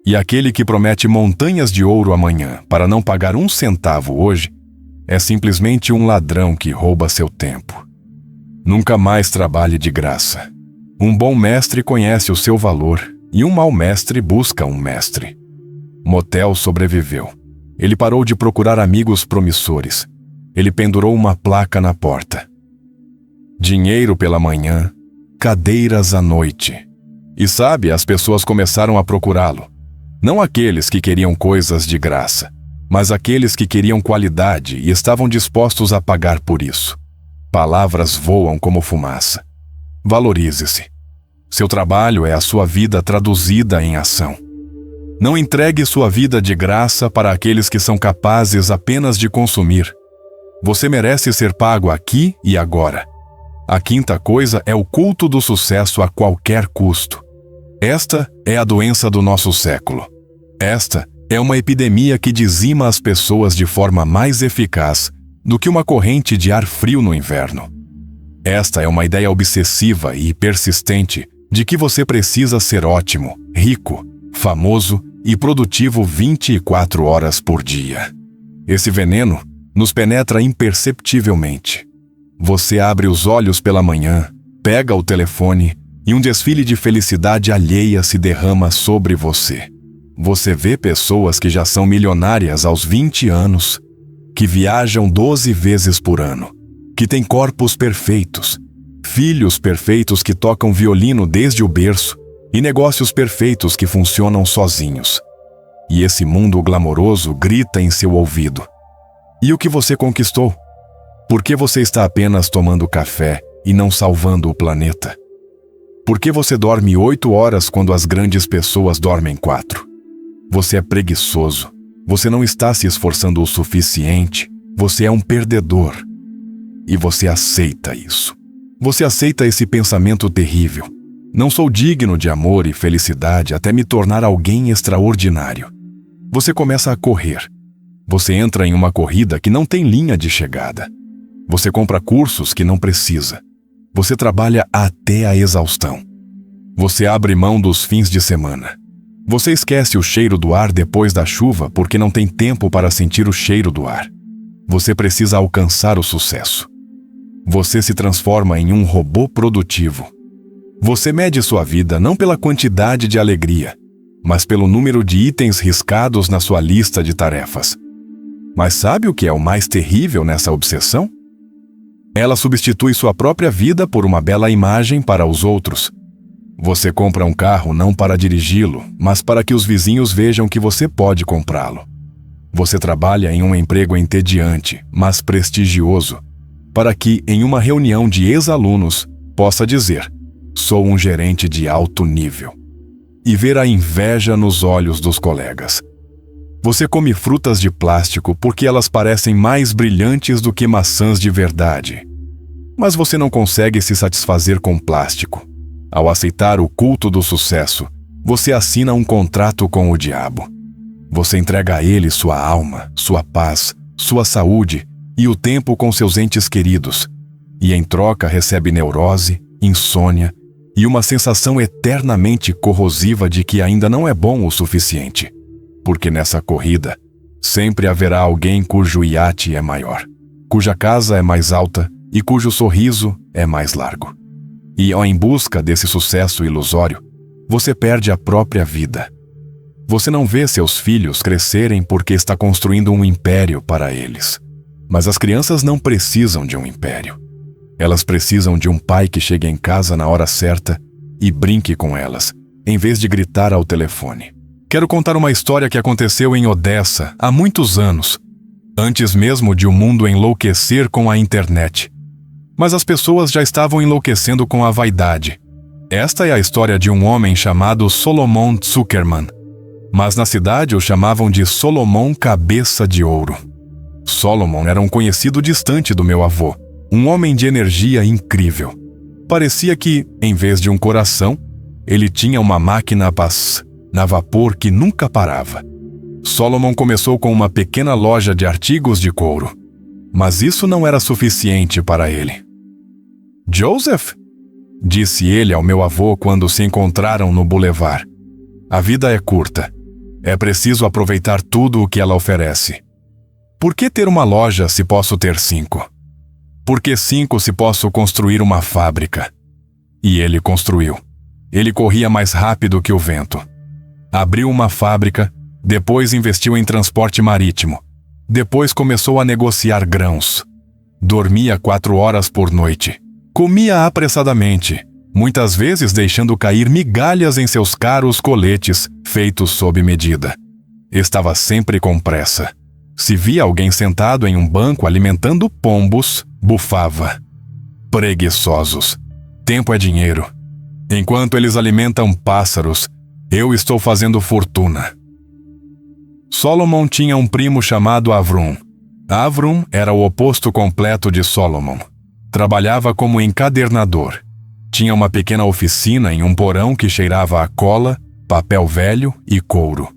E aquele que promete montanhas de ouro amanhã para não pagar um centavo hoje, é simplesmente um ladrão que rouba seu tempo. Nunca mais trabalhe de graça. Um bom mestre conhece o seu valor e um mau mestre busca um mestre. Motel sobreviveu. Ele parou de procurar amigos promissores. Ele pendurou uma placa na porta: "Dinheiro pela manhã, cadeiras à noite." E sabe, as pessoas começaram a procurá-lo. Não aqueles que queriam coisas de graça, mas aqueles que queriam qualidade e estavam dispostos a pagar por isso. Palavras voam como fumaça. Valorize-se. Seu trabalho é a sua vida traduzida em ação. Não entregue sua vida de graça para aqueles que são capazes apenas de consumir. Você merece ser pago aqui e agora. A quinta coisa é o culto do sucesso a qualquer custo. Esta é a doença do nosso século. Esta é uma epidemia que dizima as pessoas de forma mais eficaz do que uma corrente de ar frio no inverno. Esta é uma ideia obsessiva e persistente de que você precisa ser ótimo, rico, famoso e produtivo 24 horas por dia. Esse veneno nos penetra imperceptivelmente. Você abre os olhos pela manhã, pega o telefone e um desfile de felicidade alheia se derrama sobre você. Você vê pessoas que já são milionárias aos 20 anos, que viajam 12 vezes por ano, que têm corpos perfeitos, filhos perfeitos que tocam violino desde o berço e negócios perfeitos que funcionam sozinhos. E esse mundo glamouroso grita em seu ouvido: "E o que você conquistou? Por que você está apenas tomando café e não salvando o planeta?" Por que você dorme 8 horas quando as grandes pessoas dormem 4? Você é preguiçoso. Você não está se esforçando o suficiente. Você é um perdedor. E você aceita isso. Você aceita esse pensamento terrível. Não sou digno de amor e felicidade até me tornar alguém extraordinário. Você começa a correr. Você entra em uma corrida que não tem linha de chegada. Você compra cursos que não precisa. Você trabalha até a exaustão. Você abre mão dos fins de semana. Você esquece o cheiro do ar depois da chuva porque não tem tempo para sentir o cheiro do ar. Você precisa alcançar o sucesso. Você se transforma em um robô produtivo. Você mede sua vida não pela quantidade de alegria, mas pelo número de itens riscados na sua lista de tarefas. Mas sabe o que é o mais terrível nessa obsessão? Ela substitui sua própria vida por uma bela imagem para os outros. Você compra um carro não para dirigi-lo, mas para que os vizinhos vejam que você pode comprá-lo. Você trabalha em um emprego entediante, mas prestigioso, para que, em uma reunião de ex-alunos, possa dizer: sou um gerente de alto nível. E ver a inveja nos olhos dos colegas. Você come frutas de plástico porque elas parecem mais brilhantes do que maçãs de verdade. Mas você não consegue se satisfazer com plástico. Ao aceitar o culto do sucesso, você assina um contrato com o diabo. Você entrega a ele sua alma, sua paz, sua saúde e o tempo com seus entes queridos. E em troca recebe neurose, insônia e uma sensação eternamente corrosiva de que ainda não é bom o suficiente. Porque nessa corrida, sempre haverá alguém cujo iate é maior, cuja casa é mais alta e cujo sorriso é mais largo. E, em busca desse sucesso ilusório, você perde a própria vida. Você não vê seus filhos crescerem porque está construindo um império para eles. Mas as crianças não precisam de um império. Elas precisam de um pai que chegue em casa na hora certa e brinque com elas, em vez de gritar ao telefone. Quero contar uma história que aconteceu em Odessa há muitos anos, antes mesmo de o mundo enlouquecer com a internet. Mas as pessoas já estavam enlouquecendo com a vaidade. Esta é a história de um homem chamado Solomon Zuckerman. Mas na cidade o chamavam de Solomon Cabeça de Ouro. Solomon era um conhecido distante do meu avô, um homem de energia incrível. Parecia que, em vez de um coração, ele tinha uma máquina a vapor que nunca parava. Solomon começou com uma pequena loja de artigos de couro. Mas isso não era suficiente para ele. Joseph, disse ele ao meu avô quando se encontraram no boulevard. A vida é curta. É preciso aproveitar tudo o que ela oferece. Por que ter uma loja se posso ter 5? Por que 5 se posso construir uma fábrica? E ele construiu. Ele corria mais rápido que o vento. Abriu uma fábrica, depois investiu em transporte marítimo. Depois começou a negociar grãos. Dormia 4 horas por noite. Comia apressadamente, muitas vezes deixando cair migalhas em seus caros coletes, feitos sob medida. Estava sempre com pressa. Se via alguém sentado em um banco alimentando pombos, bufava. Preguiçosos. Tempo é dinheiro. Enquanto eles alimentam pássaros, eu estou fazendo fortuna. Solomon tinha um primo chamado Avrum. Avrum era o oposto completo de Solomon. Trabalhava como encadernador. Tinha uma pequena oficina em um porão que cheirava a cola, papel velho e couro.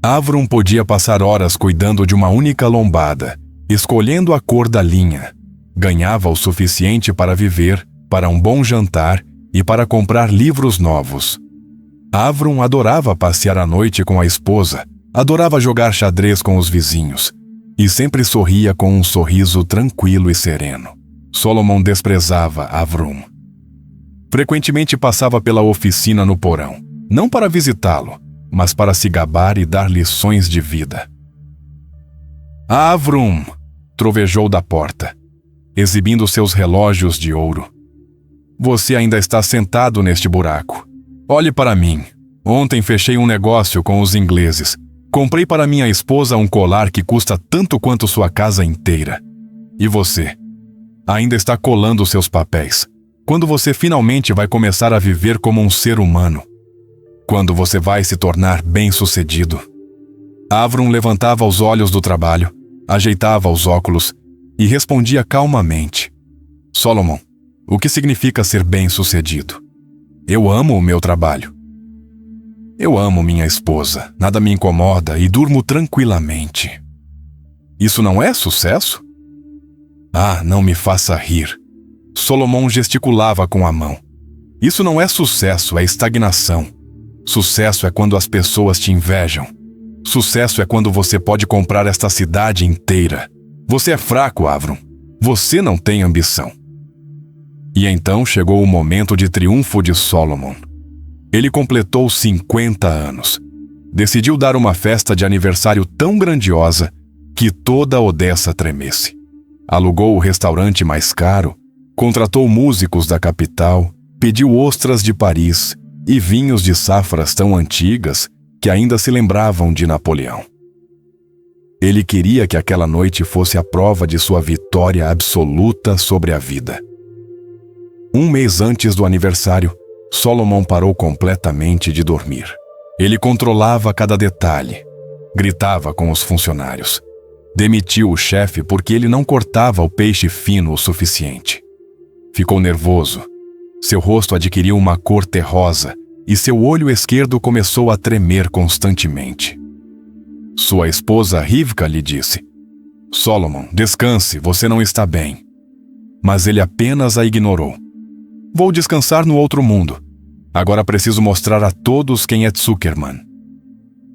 Avrum podia passar horas cuidando de uma única lombada, escolhendo a cor da linha. Ganhava o suficiente para viver, para um bom jantar e para comprar livros novos. Avrum adorava passear à noite com a esposa, adorava jogar xadrez com os vizinhos e sempre sorria com um sorriso tranquilo e sereno. Solomon desprezava Avrum. Frequentemente passava pela oficina no porão, não para visitá-lo, mas para se gabar e dar lições de vida. Avrum! Trovejou da porta, exibindo seus relógios de ouro. Você ainda está sentado neste buraco. Olhe para mim. Ontem fechei um negócio com os ingleses. Comprei para minha esposa um colar que custa tanto quanto sua casa inteira. E você? Ainda está colando seus papéis. Quando você finalmente vai começar a viver como um ser humano? Quando você vai se tornar bem-sucedido? Avram levantava os olhos do trabalho, ajeitava os óculos e respondia calmamente: Solomon, o que significa ser bem-sucedido? Eu amo o meu trabalho. Eu amo minha esposa, nada me incomoda e durmo tranquilamente. Isso não é sucesso? Ah, não me faça rir. Solomon gesticulava com a mão. Isso não é sucesso, é estagnação. Sucesso é quando as pessoas te invejam. Sucesso é quando você pode comprar esta cidade inteira. Você é fraco, Avram. Você não tem ambição. E então chegou o momento de triunfo de Solomon. Ele completou 50 anos. Decidiu dar uma festa de aniversário tão grandiosa que toda Odessa tremesse. Alugou o restaurante mais caro, contratou músicos da capital, pediu ostras de Paris e vinhos de safras tão antigas que ainda se lembravam de Napoleão. Ele queria que aquela noite fosse a prova de sua vitória absoluta sobre a vida. Um mês antes do aniversário, Solomon parou completamente de dormir. Ele controlava cada detalhe, gritava com os funcionários. Demitiu o chefe porque ele não cortava o peixe fino o suficiente. Ficou nervoso. Seu rosto adquiriu uma cor terrosa e seu olho esquerdo começou a tremer constantemente. Sua esposa Rivka lhe disse: Solomon, descanse, você não está bem. Mas ele apenas a ignorou. Vou descansar no outro mundo. Agora preciso mostrar a todos quem é Zuckerman.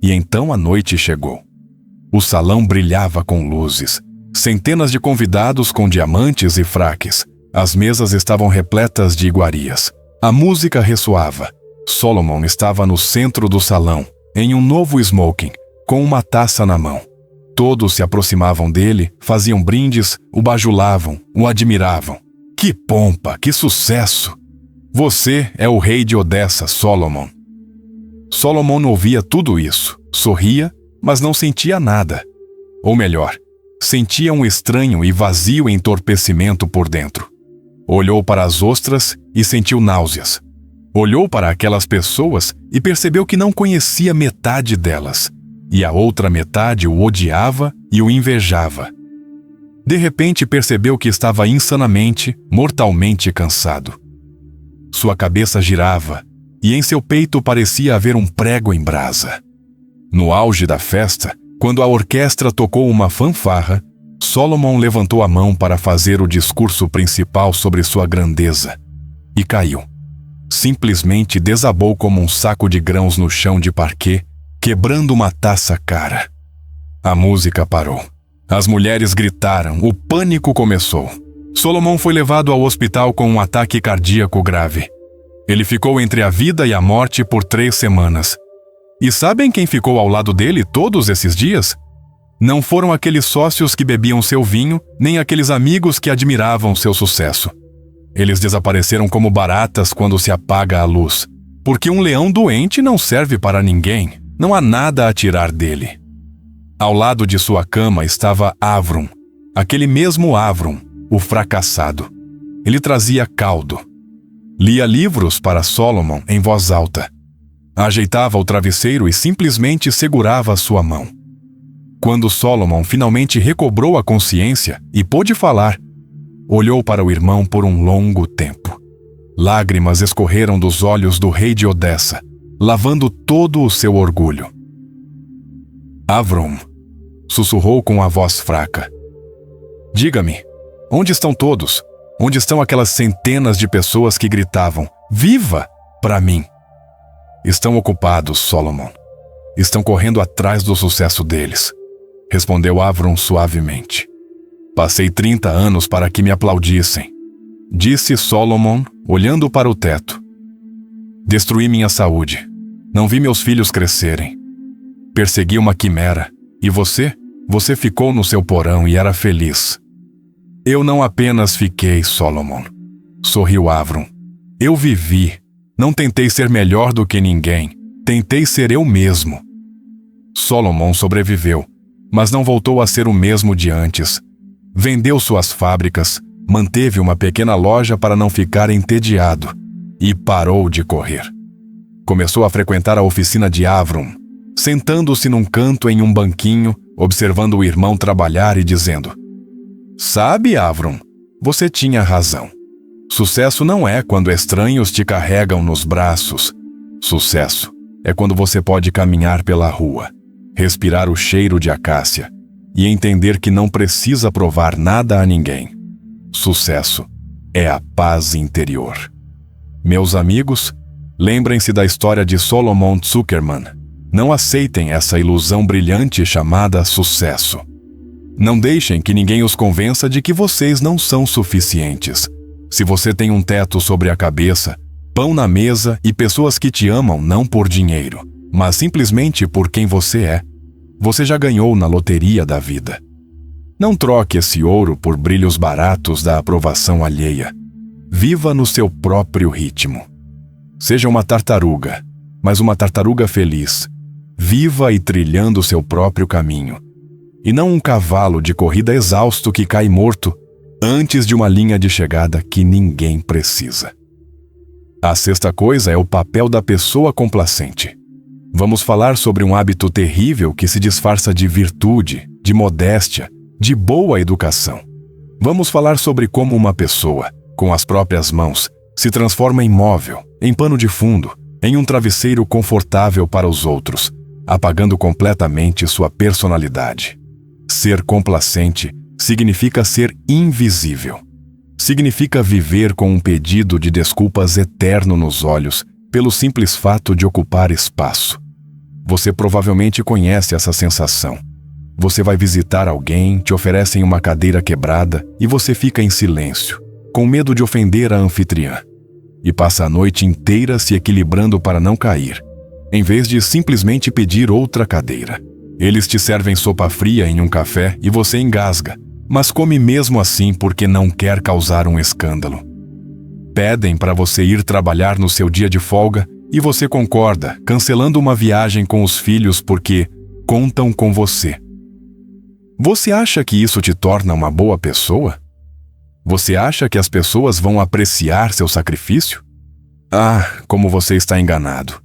E então a noite chegou. O salão brilhava com luzes. Centenas de convidados com diamantes e fraques. As mesas estavam repletas de iguarias. A música ressoava. Solomon estava no centro do salão, em um novo smoking, com uma taça na mão. Todos se aproximavam dele, faziam brindes, o bajulavam, o admiravam. Que pompa, que sucesso! Você é o rei de Odessa, Solomon. Solomon ouvia tudo isso, sorria, mas não sentia nada. Ou melhor, sentia um estranho e vazio entorpecimento por dentro. Olhou para as ostras e sentiu náuseas. Olhou para aquelas pessoas e percebeu que não conhecia metade delas, e a outra metade o odiava e o invejava. De repente percebeu que estava insanamente, mortalmente cansado. Sua cabeça girava e em seu peito parecia haver um prego em brasa. No auge da festa, quando a orquestra tocou uma fanfarra, Solomon levantou a mão para fazer o discurso principal sobre sua grandeza e caiu. Simplesmente desabou como um saco de grãos no chão de parquet, quebrando uma taça cara. A música parou. As mulheres gritaram, o pânico começou. Solomon foi levado ao hospital com um ataque cardíaco grave. Ele ficou entre a vida e a morte por 3 semanas. E sabem quem ficou ao lado dele todos esses dias? Não foram aqueles sócios que bebiam seu vinho, nem aqueles amigos que admiravam seu sucesso. Eles desapareceram como baratas quando se apaga a luz. Porque um leão doente não serve para ninguém. Não há nada a tirar dele. Ao lado de sua cama estava Avram, aquele mesmo Avram, o fracassado. Ele trazia caldo. Lia livros para Solomon em voz alta. Ajeitava o travesseiro e simplesmente segurava sua mão. Quando Solomon finalmente recobrou a consciência e pôde falar, olhou para o irmão por um longo tempo. Lágrimas escorreram dos olhos do rei de Odessa, lavando todo o seu orgulho. Avram, sussurrou com a voz fraca. Diga-me, onde estão todos? Onde estão aquelas centenas de pessoas que gritavam, viva, para mim? Estão ocupados, Solomon. Estão correndo atrás do sucesso deles, respondeu Avram suavemente. Passei 30 anos para que me aplaudissem, disse Solomon, olhando para o teto. Destruí minha saúde. Não vi meus filhos crescerem. Persegui uma quimera. E você? Você ficou no seu porão e era feliz. Eu não apenas fiquei, Solomon. Sorriu Avram. Eu vivi. Não tentei ser melhor do que ninguém. Tentei ser eu mesmo. Solomon sobreviveu, mas não voltou a ser o mesmo de antes. Vendeu suas fábricas, Manteve uma pequena loja para não ficar entediado e parou de correr. Começou a frequentar a oficina de Avrum, sentando-se num canto em um banquinho, observando o irmão trabalhar e dizendo: "Sabe, Avrum, você tinha razão. Sucesso não é quando estranhos te carregam nos braços. Sucesso é quando você pode caminhar pela rua, respirar o cheiro de acácia e entender que não precisa provar nada a ninguém. Sucesso é a paz interior." Meus amigos, lembrem-se da história de Solomon Zuckerman. Não aceitem essa ilusão brilhante chamada sucesso. Não deixem que ninguém os convença de que vocês não são suficientes. Se você tem um teto sobre a cabeça, pão na mesa e pessoas que te amam não por dinheiro, mas simplesmente por quem você é, você já ganhou na loteria da vida. Não troque esse ouro por brilhos baratos da aprovação alheia. Viva no seu próprio ritmo. Seja uma tartaruga, mas uma tartaruga feliz. Viva e trilhando seu próprio caminho. E não um cavalo de corrida exausto que cai morto antes de uma linha de chegada que ninguém precisa. A sexta coisa é o papel da pessoa complacente. Vamos falar sobre um hábito terrível que se disfarça de virtude, de modéstia, de boa educação. Vamos falar sobre como uma pessoa, com as próprias mãos, se transforma em móvel, em pano de fundo, em um travesseiro confortável para os outros, apagando completamente sua personalidade. Ser complacente significa ser invisível. Significa viver com um pedido de desculpas eterno nos olhos pelo simples fato de ocupar espaço. Você provavelmente conhece essa sensação. Você vai visitar alguém, te oferecem uma cadeira quebrada e você fica em silêncio, com medo de ofender a anfitriã, e passa a noite inteira se equilibrando para não cair, em vez de simplesmente pedir outra cadeira. Eles te servem sopa fria em um café e você engasga, mas come mesmo assim porque não quer causar um escândalo. Pedem para você ir trabalhar no seu dia de folga e você concorda, cancelando uma viagem com os filhos porque contam com você. Você acha que isso te torna uma boa pessoa? Você acha que as pessoas vão apreciar seu sacrifício? Ah, como você está enganado.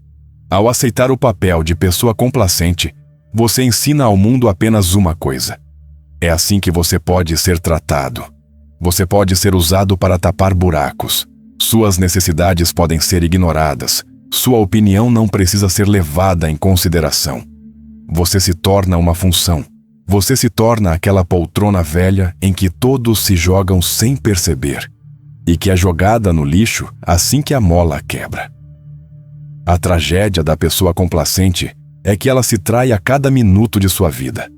Ao aceitar o papel de pessoa complacente, você ensina ao mundo apenas uma coisa. É assim que você pode ser tratado. Você pode ser usado para tapar buracos. Suas necessidades podem ser ignoradas. Sua opinião não precisa ser levada em consideração. Você se torna uma função. Você se torna aquela poltrona velha em que todos se jogam sem perceber e que é jogada no lixo assim que a mola quebra. A tragédia da pessoa complacente é que ela se trai a cada minuto de sua vida.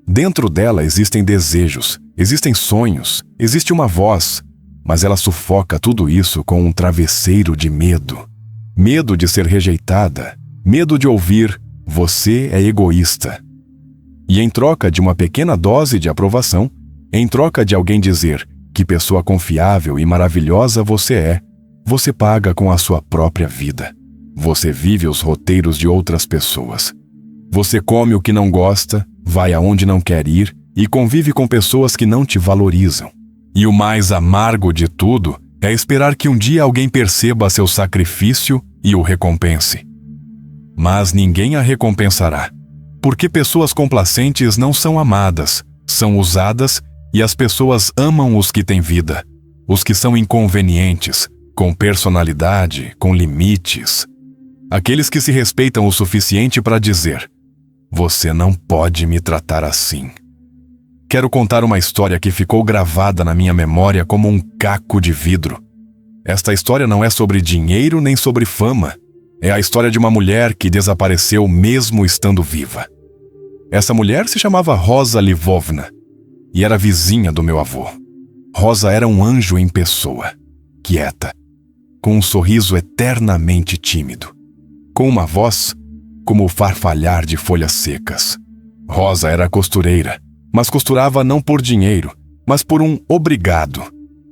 Dentro dela existem desejos, existem sonhos, existe uma voz, mas ela sufoca tudo isso com um travesseiro de medo. Medo de ser rejeitada, medo de ouvir "você é egoísta". E em troca de uma pequena dose de aprovação, em troca de alguém dizer que pessoa confiável e maravilhosa você é, você paga com a sua própria vida. Você vive os roteiros de outras pessoas. Você come o que não gosta, vai aonde não quer ir e convive com pessoas que não te valorizam. E o mais amargo de tudo é esperar que um dia alguém perceba seu sacrifício e o recompense. Mas ninguém a recompensará. Porque pessoas complacentes não são amadas, são usadas e as pessoas amam os que têm vida, os que são inconvenientes, com personalidade, com limites. Aqueles que se respeitam o suficiente para dizer: "Você não pode me tratar assim." Quero contar uma história que ficou gravada na minha memória como um caco de vidro. Esta história não é sobre dinheiro nem sobre fama. É a história de uma mulher que desapareceu mesmo estando viva. Essa mulher se chamava Rosa Lvovna e era vizinha do meu avô. Rosa era um anjo em pessoa, quieta, com um sorriso eternamente tímido, com uma voz como o farfalhar de folhas secas. Rosa era costureira, mas costurava não por dinheiro, mas por um obrigado,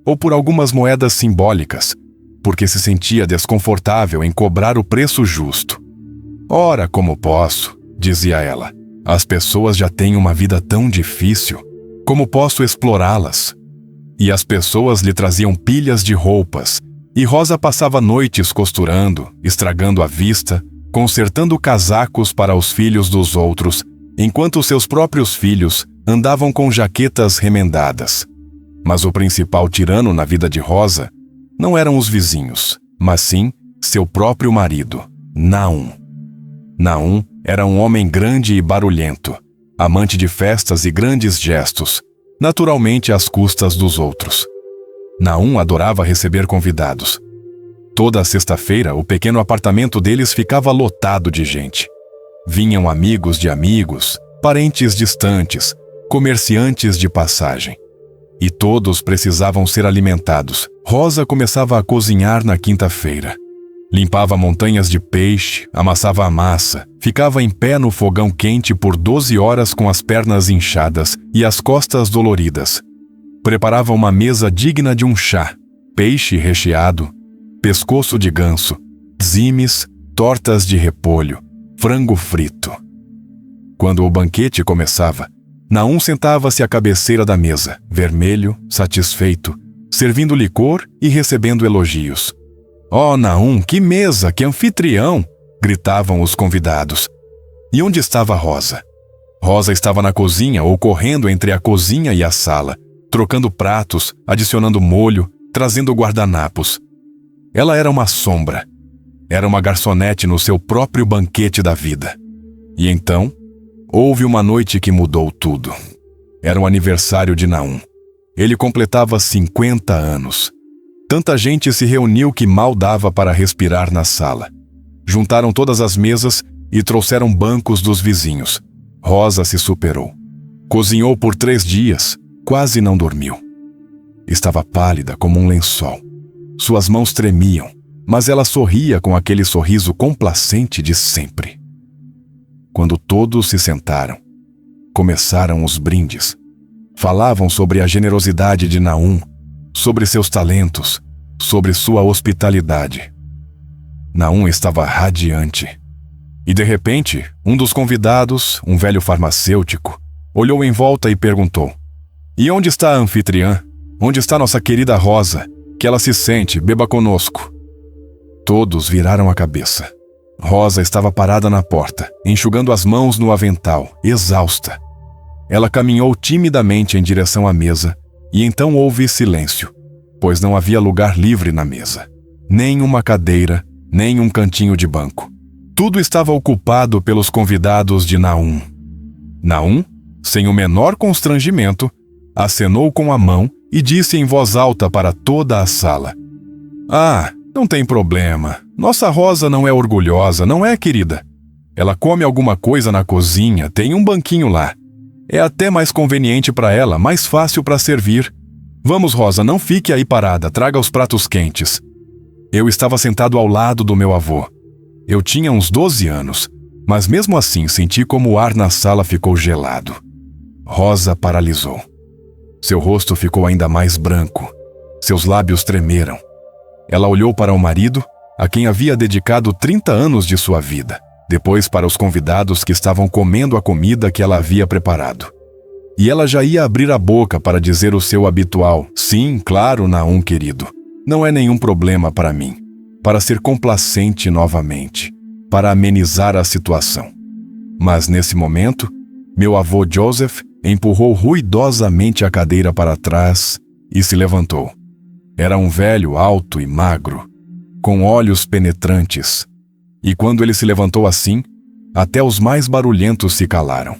ou por algumas moedas simbólicas, porque se sentia desconfortável em cobrar o preço justo. "Ora, como posso?", dizia ela. "As pessoas já têm uma vida tão difícil. Como posso explorá-las?" e as pessoas lhe traziam pilhas de roupas, e Rosa passava noites costurando, estragando a vista, consertando casacos para os filhos dos outros, enquanto seus próprios filhos andavam com jaquetas remendadas. Mas o principal tirano na vida de Rosa não eram os vizinhos, mas sim seu próprio marido, Nahum. Nahum era um homem grande e barulhento, amante de festas e grandes gestos, naturalmente às custas dos outros. Nahum adorava receber convidados. Toda sexta-feira, o pequeno apartamento deles ficava lotado de gente. Vinham amigos de amigos, parentes distantes, comerciantes de passagem. E todos precisavam ser alimentados. Rosa começava a cozinhar na quinta-feira. Limpava montanhas de peixe, amassava a massa, ficava em pé no fogão quente por 12 horas com as pernas inchadas e as costas doloridas. Preparava uma mesa digna de um chá, peixe recheado, pescoço de ganso, zimes, tortas de repolho, frango frito. Quando o banquete começava, Nahum sentava-se à cabeceira da mesa, vermelho, satisfeito, servindo licor e recebendo elogios. «Oh, Nahum, que mesa, que anfitrião!» gritavam os convidados. E onde estava Rosa? Rosa estava na cozinha ou correndo entre a cozinha e a sala, trocando pratos, adicionando molho, trazendo guardanapos. Ela era uma sombra. Era uma garçonete no seu próprio banquete da vida. E então, houve uma noite que mudou tudo. Era o aniversário de Nahum. Ele completava 50 anos. Tanta gente se reuniu que mal dava para respirar na sala. Juntaram todas as mesas e trouxeram bancos dos vizinhos. Rosa se superou. Cozinhou por 3 dias, quase não dormiu. Estava pálida como um lençol. Suas mãos tremiam, mas ela sorria com aquele sorriso complacente de sempre. Quando todos se sentaram, começaram os brindes. Falavam sobre a generosidade de Nahum, sobre seus talentos, sobre sua hospitalidade. Nahum estava radiante. E de repente, um dos convidados, um velho farmacêutico, olhou em volta e perguntou: «E onde está a anfitriã? Onde está nossa querida Rosa? Que ela se sente, beba conosco.» Todos viraram a cabeça. Rosa estava parada na porta, enxugando as mãos no avental, exausta. Ela caminhou timidamente em direção à mesa, e então houve silêncio, pois não havia lugar livre na mesa. Nem uma cadeira, nem um cantinho de banco. Tudo estava ocupado pelos convidados de Nahum. Nahum, sem o menor constrangimento, acenou com a mão e disse em voz alta para toda a sala: «Ah, não tem problema. Nossa Rosa não é orgulhosa, não é, querida? Ela come alguma coisa na cozinha, tem um banquinho lá. É até mais conveniente para ela, mais fácil para servir. Vamos, Rosa, não fique aí parada, traga os pratos quentes.» Eu estava sentado ao lado do meu avô. Eu tinha uns 12 anos, mas mesmo assim senti como o ar na sala ficou gelado. Rosa paralisou. Seu rosto ficou ainda mais branco. Seus lábios tremeram. Ela olhou para o marido, a quem havia dedicado 30 anos de sua vida, depois para os convidados que estavam comendo a comida que ela havia preparado. E ela já ia abrir a boca para dizer o seu habitual: «Sim, claro, Nahum querido. Não é nenhum problema para mim», para ser complacente novamente, para amenizar a situação. Mas nesse momento, meu avô Joseph empurrou ruidosamente a cadeira para trás e se levantou. Era um velho alto e magro, com olhos penetrantes. E quando ele se levantou assim, até os mais barulhentos se calaram.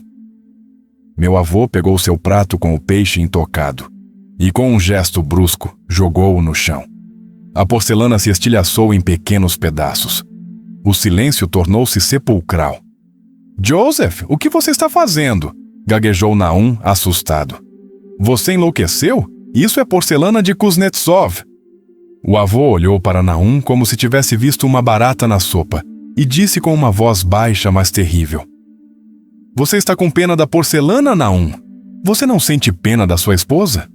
Meu avô pegou seu prato com o peixe intocado e, com um gesto brusco, jogou-o no chão. A porcelana se estilhaçou em pequenos pedaços. O silêncio tornou-se sepulcral. «Joseph, o que você está fazendo?» gaguejou Nahum, assustado. «Você enlouqueceu? Isso é porcelana de Kuznetsov.» O avô olhou para Nahum como se tivesse visto uma barata na sopa e disse com uma voz baixa, mas terrível: «Você está com pena da porcelana, Nahum? Você não sente pena da sua esposa?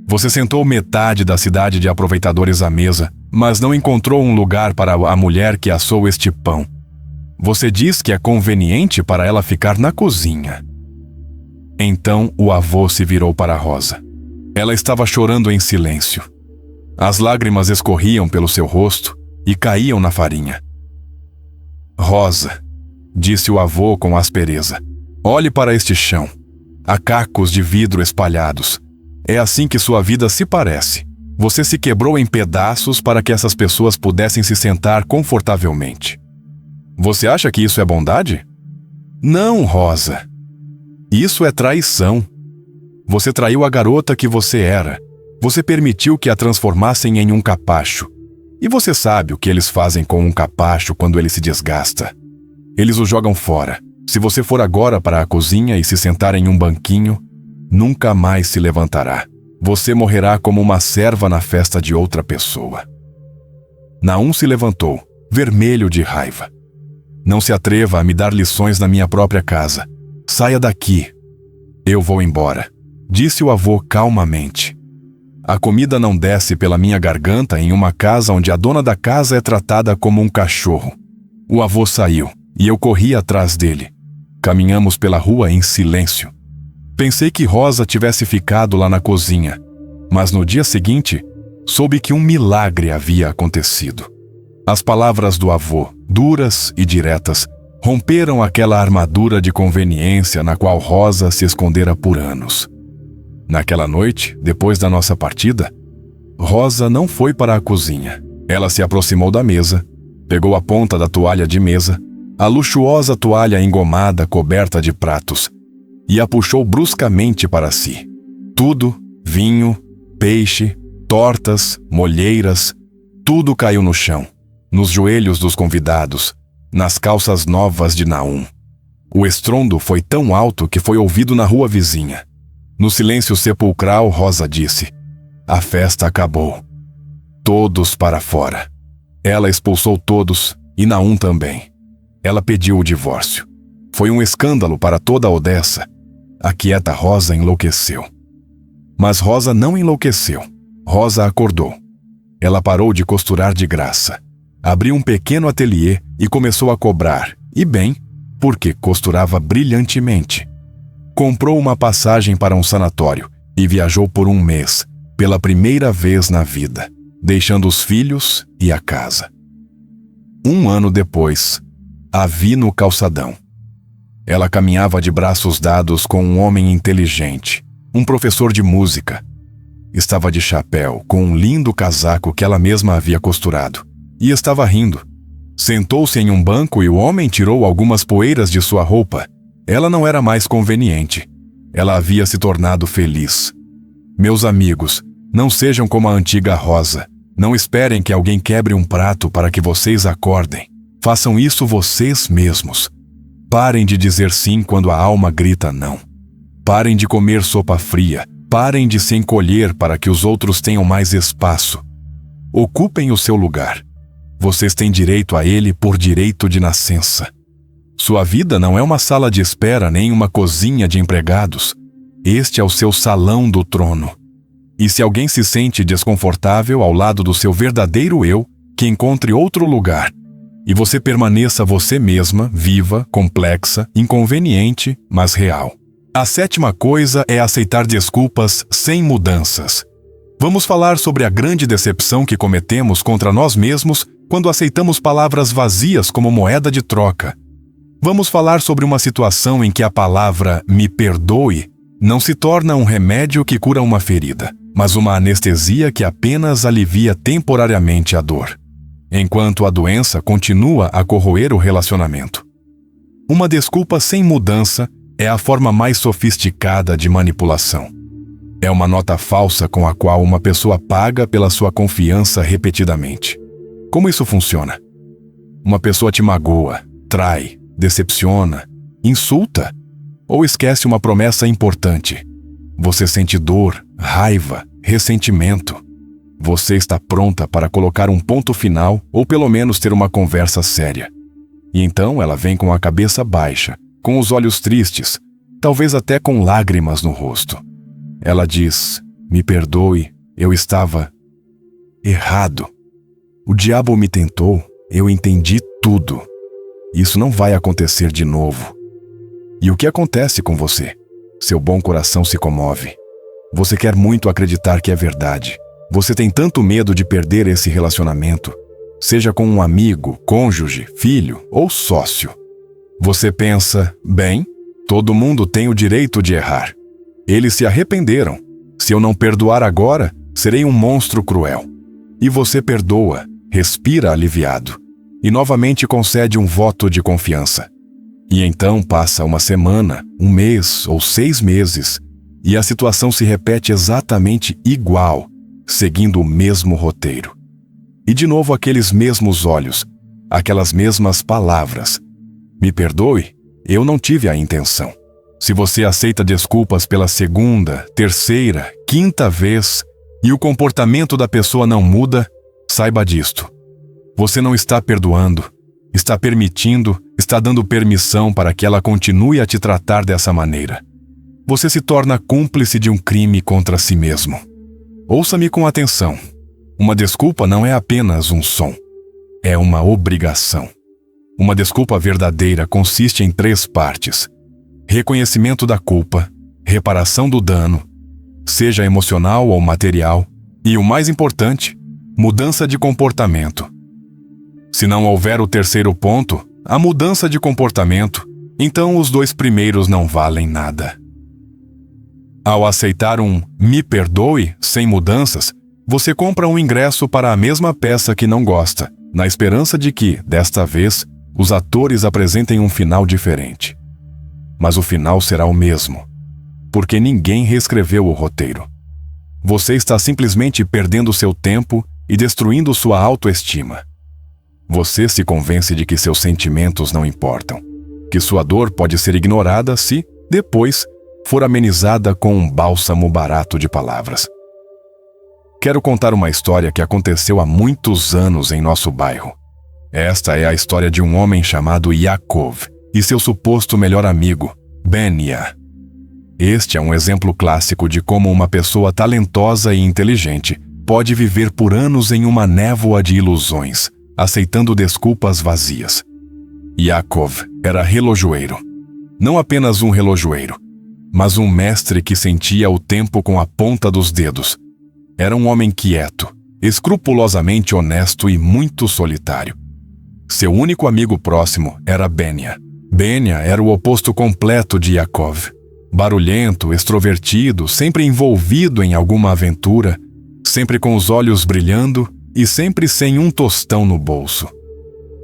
Você sentou metade da cidade de aproveitadores à mesa, mas não encontrou um lugar para a mulher que assou este pão. Você diz que é conveniente para ela ficar na cozinha.» Então o avô se virou para Rosa. Ela estava chorando em silêncio. As lágrimas escorriam pelo seu rosto e caíam na farinha. Rosa, disse o avô com aspereza, olhe para este chão. Há cacos de vidro espalhados. É assim que sua vida se parece. Você se quebrou em pedaços para que essas pessoas pudessem se sentar confortavelmente. Você acha que isso é bondade? Não, Rosa. Isso é traição. Você traiu a garota que você era. Você permitiu que a transformassem em um capacho. E você sabe o que eles fazem com um capacho quando ele se desgasta. Eles o jogam fora. Se você for agora para a cozinha e se sentar em um banquinho, nunca mais se levantará. Você morrerá como uma serva na festa de outra pessoa. Naum se levantou, vermelho de raiva. Não se atreva a me dar lições na minha própria casa. Saia daqui. Eu vou embora, disse o avô calmamente. A comida não desce pela minha garganta em uma casa onde a dona da casa é tratada como um cachorro. O avô saiu e eu corri atrás dele. Caminhamos pela rua em silêncio. Pensei que Rosa tivesse ficado lá na cozinha, mas no dia seguinte, soube que um milagre havia acontecido. As palavras do avô, duras e diretas, romperam aquela armadura de conveniência na qual Rosa se escondera por anos. Naquela noite, depois da nossa partida, Rosa não foi para a cozinha. Ela se aproximou da mesa, pegou a ponta da toalha de mesa, a luxuosa toalha engomada coberta de pratos, e a puxou bruscamente para si. Tudo, vinho, peixe, tortas, molheiras, tudo caiu no chão, nos joelhos dos convidados, nas calças novas de Naum. O estrondo foi tão alto que foi ouvido na rua vizinha. No silêncio sepulcral, Rosa disse: a festa acabou. Todos para fora. Ela expulsou todos e Naum também. Ela pediu o divórcio. Foi um escândalo para toda a Odessa. A quieta Rosa enlouqueceu. Mas Rosa não enlouqueceu. Rosa acordou. Ela parou de costurar de graça. Abriu um pequeno ateliê e começou a cobrar, e bem, porque costurava brilhantemente. Comprou uma passagem para um sanatório e viajou por um mês, pela primeira vez na vida, deixando os filhos e a casa. Um ano depois, a vi no calçadão. Ela caminhava de braços dados com um homem inteligente, um professor de música. Estava de chapéu, com um lindo casaco que ela mesma havia costurado, e estava rindo. Sentou-se em um banco e o homem tirou algumas poeiras de sua roupa. Ela não era mais conveniente. Ela havia se tornado feliz. Meus amigos, não sejam como a antiga Rosa. Não esperem que alguém quebre um prato para que vocês acordem. Façam isso vocês mesmos. Parem de dizer sim quando a alma grita não. Parem de comer sopa fria. Parem de se encolher para que os outros tenham mais espaço. Ocupem o seu lugar. Vocês têm direito a ele por direito de nascença. Sua vida não é uma sala de espera nem uma cozinha de empregados. Este é o seu salão do trono. E se alguém se sente desconfortável ao lado do seu verdadeiro eu, que encontre outro lugar. E você permaneça você mesma, viva, complexa, inconveniente, mas real. A sétima coisa é aceitar desculpas sem mudanças. Vamos falar sobre a grande decepção que cometemos contra nós mesmos quando aceitamos palavras vazias como moeda de troca. Vamos falar sobre uma situação em que a palavra "me perdoe" não se torna um remédio que cura uma ferida, mas uma anestesia que apenas alivia temporariamente a dor, enquanto a doença continua a corroer o relacionamento. Uma desculpa sem mudança é a forma mais sofisticada de manipulação. É uma nota falsa com a qual uma pessoa paga pela sua confiança repetidamente. Como isso funciona? Uma pessoa te magoa, trai, decepciona, insulta ou esquece uma promessa importante. Você sente dor, raiva, ressentimento. Você está pronta para colocar um ponto final ou pelo menos ter uma conversa séria. E então ela vem com a cabeça baixa, com os olhos tristes, talvez até com lágrimas no rosto. Ela diz: "Me perdoe, eu estava errado. O diabo me tentou, eu entendi tudo. Isso não vai acontecer de novo." E o que acontece com você? Seu bom coração se comove. Você quer muito acreditar que é verdade. Você tem tanto medo de perder esse relacionamento, seja com um amigo, cônjuge, filho ou sócio. Você pensa, bem, todo mundo tem o direito de errar. Eles se arrependeram. Se eu não perdoar agora, serei um monstro cruel. E você perdoa, respira aliviado, e novamente concede um voto de confiança. E então passa uma semana, um mês ou 6 meses, e a situação se repete exatamente igual, seguindo o mesmo roteiro. E de novo aqueles mesmos olhos, aquelas mesmas palavras. Me perdoe, eu não tive a intenção. Se você aceita desculpas pela segunda, terceira, quinta vez e o comportamento da pessoa não muda, saiba disto. Você não está perdoando, está permitindo, está dando permissão para que ela continue a te tratar dessa maneira. Você se torna cúmplice de um crime contra si mesmo. Ouça-me com atenção. Uma desculpa não é apenas um som. É uma obrigação. Uma desculpa verdadeira consiste em 3 partes: reconhecimento da culpa, reparação do dano, seja emocional ou material, e o mais importante, mudança de comportamento. Se não houver o terceiro ponto, a mudança de comportamento, então os 2 primeiros não valem nada. Ao aceitar um "me perdoe" sem mudanças, você compra um ingresso para a mesma peça que não gosta, na esperança de que, desta vez, os atores apresentem um final diferente. Mas o final será o mesmo, porque ninguém reescreveu o roteiro. Você está simplesmente perdendo seu tempo e destruindo sua autoestima. Você se convence de que seus sentimentos não importam, que sua dor pode ser ignorada se, depois, for amenizada com um bálsamo barato de palavras. Quero contar uma história que aconteceu há muitos anos em nosso bairro. Esta é a história de um homem chamado Yaakov e seu suposto melhor amigo, Benia. Este é um exemplo clássico de como uma pessoa talentosa e inteligente pode viver por anos em uma névoa de ilusões, aceitando desculpas vazias. Yaakov era relojoeiro. Não apenas um relojoeiro, mas um mestre que sentia o tempo com a ponta dos dedos. Era um homem quieto, escrupulosamente honesto e muito solitário. Seu único amigo próximo era Benia. Benia era o oposto completo de Yaakov. Barulhento, extrovertido, sempre envolvido em alguma aventura, sempre com os olhos brilhando e sempre sem um tostão no bolso.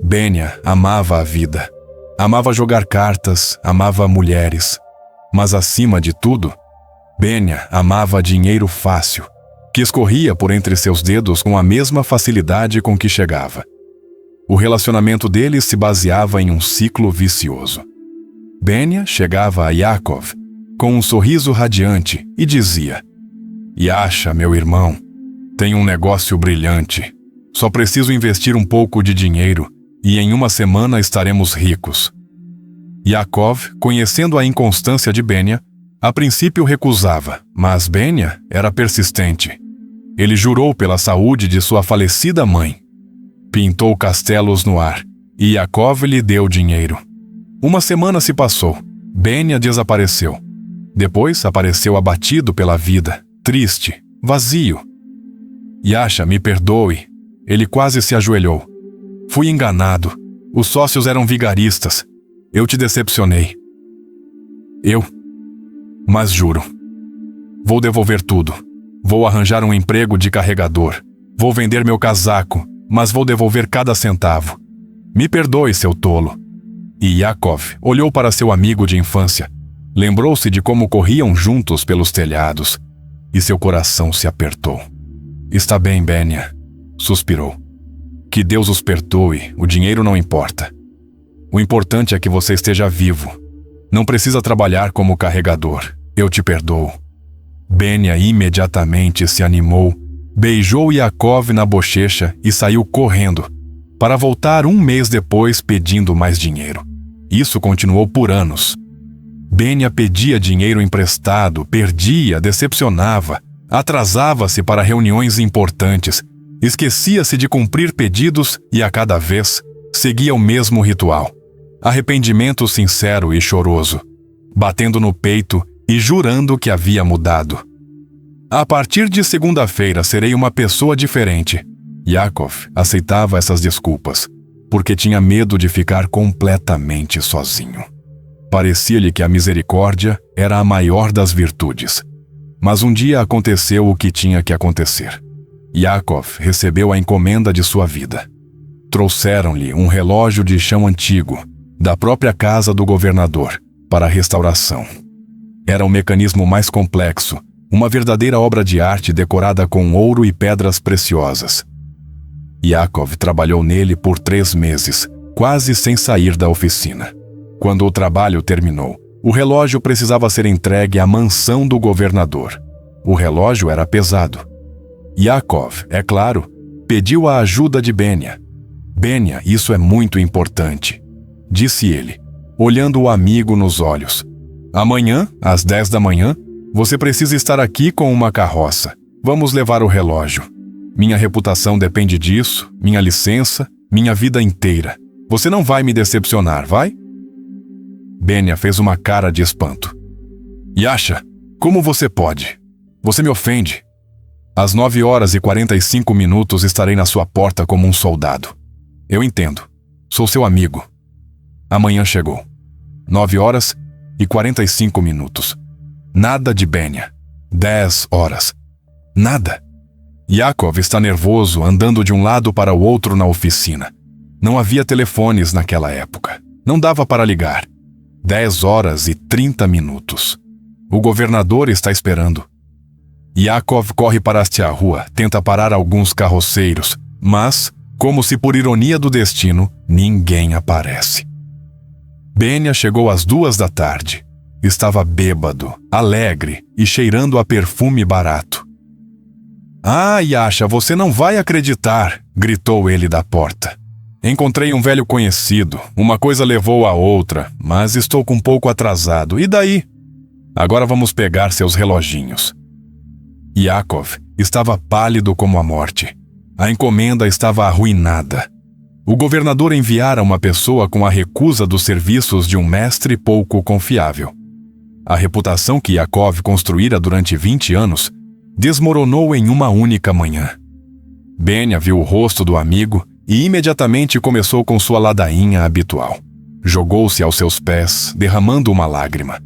Benia amava a vida. Amava jogar cartas, amava mulheres. Mas acima de tudo, Benia amava dinheiro fácil, que escorria por entre seus dedos com a mesma facilidade com que chegava. O relacionamento deles se baseava em um ciclo vicioso. Benia chegava a Yaakov com um sorriso radiante e dizia: "Yasha, meu irmão, tenho um negócio brilhante. Só preciso investir um pouco de dinheiro e em uma semana estaremos ricos." Yaakov, conhecendo a inconstância de Benia, a princípio recusava, mas Benia era persistente. Ele jurou pela saúde de sua falecida mãe. Pintou castelos no ar, e Yaakov lhe deu dinheiro. Uma semana se passou. Benia desapareceu. Depois apareceu abatido pela vida, triste, vazio. "Yasha, me perdoe." Ele quase se ajoelhou. "Fui enganado. Os sócios eram vigaristas. Eu te decepcionei." Mas juro. Vou devolver tudo. Vou arranjar um emprego de carregador. Vou vender meu casaco, mas vou devolver cada centavo. Me perdoe, seu tolo." E Yaakov olhou para seu amigo de infância. Lembrou-se de como corriam juntos pelos telhados, e seu coração se apertou. "Está bem, Benia", suspirou. "Que Deus os perdoe, o dinheiro não importa. O importante é que você esteja vivo. Não precisa trabalhar como carregador. Eu te perdoo." Benia imediatamente se animou, beijou Yaakov na bochecha e saiu correndo, para voltar 1 mês depois pedindo mais dinheiro. Isso continuou por anos. Benia pedia dinheiro emprestado, perdia, decepcionava, atrasava-se para reuniões importantes, esquecia-se de cumprir pedidos e a cada vez seguia o mesmo ritual. Arrependimento sincero e choroso, batendo no peito e jurando que havia mudado. A partir de segunda-feira serei uma pessoa diferente. Yaakov aceitava essas desculpas, porque tinha medo de ficar completamente sozinho. Parecia-lhe que a misericórdia era a maior das virtudes. Mas um dia aconteceu o que tinha que acontecer. Yaakov recebeu a encomenda de sua vida. Trouxeram-lhe um relógio de chão antigo, da própria casa do governador, para a restauração. Era um mecanismo mais complexo, uma verdadeira obra de arte decorada com ouro e pedras preciosas. Yaakov trabalhou nele por 3 meses, quase sem sair da oficina. Quando o trabalho terminou, o relógio precisava ser entregue à mansão do governador. O relógio era pesado. Yaakov, é claro, pediu a ajuda de Benia. Benia, isso é muito importante, disse ele, olhando o amigo nos olhos. Amanhã, às 10 da manhã, você precisa estar aqui com uma carroça. Vamos levar o relógio. Minha reputação depende disso, minha licença, minha vida inteira. Você não vai me decepcionar, vai? Benia fez uma cara de espanto. Yasha, como você pode? Você me ofende. Às 9h45 estarei na sua porta como um soldado. Eu entendo. Sou seu amigo. Amanhã chegou. 9h45. Nada de Benia. 10 horas. Nada. Yaakov está nervoso, andando de um lado para o outro na oficina. Não havia telefones naquela época. Não dava para ligar. 10h30. O governador está esperando. Yaakov corre para a rua, tenta parar alguns carroceiros, mas, como se por ironia do destino, ninguém aparece. Benia chegou às 2 da tarde. Estava bêbado, alegre e cheirando a perfume barato. Ah, Yasha, você não vai acreditar, gritou ele da porta. Encontrei um velho conhecido, uma coisa levou a outra, mas estou um pouco atrasado, e daí? Agora vamos pegar seus reloginhos. Yaakov estava pálido como a morte. A encomenda estava arruinada. O governador enviara uma pessoa com a recusa dos serviços de um mestre pouco confiável. A reputação que Yaakov construíra durante 20 anos desmoronou em uma única manhã. Benia viu o rosto do amigo e imediatamente começou com sua ladainha habitual. Jogou-se aos seus pés, derramando uma lágrima.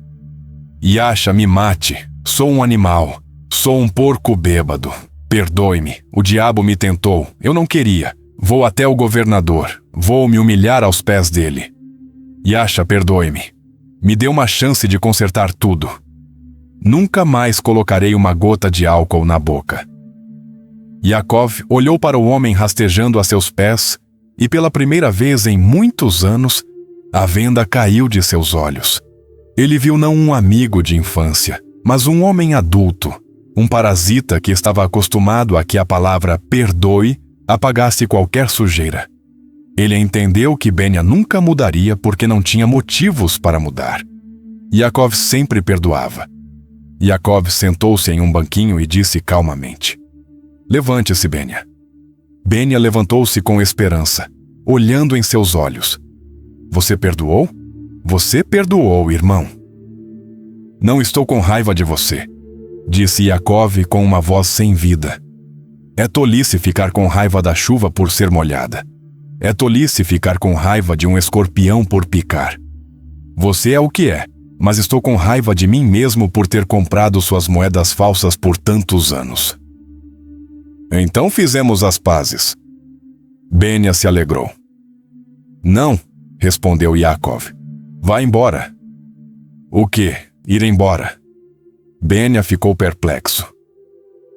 Yasha, me mate. Sou um animal. Sou um porco bêbado. Perdoe-me. O diabo me tentou. Eu não queria. Vou até o governador. Vou me humilhar aos pés dele. Yasha, perdoe-me. Me dê uma chance de consertar tudo. Nunca mais colocarei uma gota de álcool na boca. Yaakov olhou para o homem rastejando a seus pés e, pela primeira vez em muitos anos, a venda caiu de seus olhos. Ele viu não um amigo de infância, mas um homem adulto, um parasita que estava acostumado a que a palavra perdoe apagasse qualquer sujeira. Ele entendeu que Benia nunca mudaria porque não tinha motivos para mudar. Yaakov sempre perdoava. Yaakov sentou-se em um banquinho e disse calmamente: Levante-se, Benia. Benia levantou-se com esperança, olhando em seus olhos. Você perdoou? Você perdoou, irmão. Não estou com raiva de você, disse Yaakov com uma voz sem vida. É tolice ficar com raiva da chuva por ser molhada. É tolice ficar com raiva de um escorpião por picar. Você é o que é, mas estou com raiva de mim mesmo por ter comprado suas moedas falsas por tantos anos. Então fizemos as pazes. Benia se alegrou. Não, respondeu Yaakov. Vá embora. O quê? Ir embora? Benia ficou perplexo.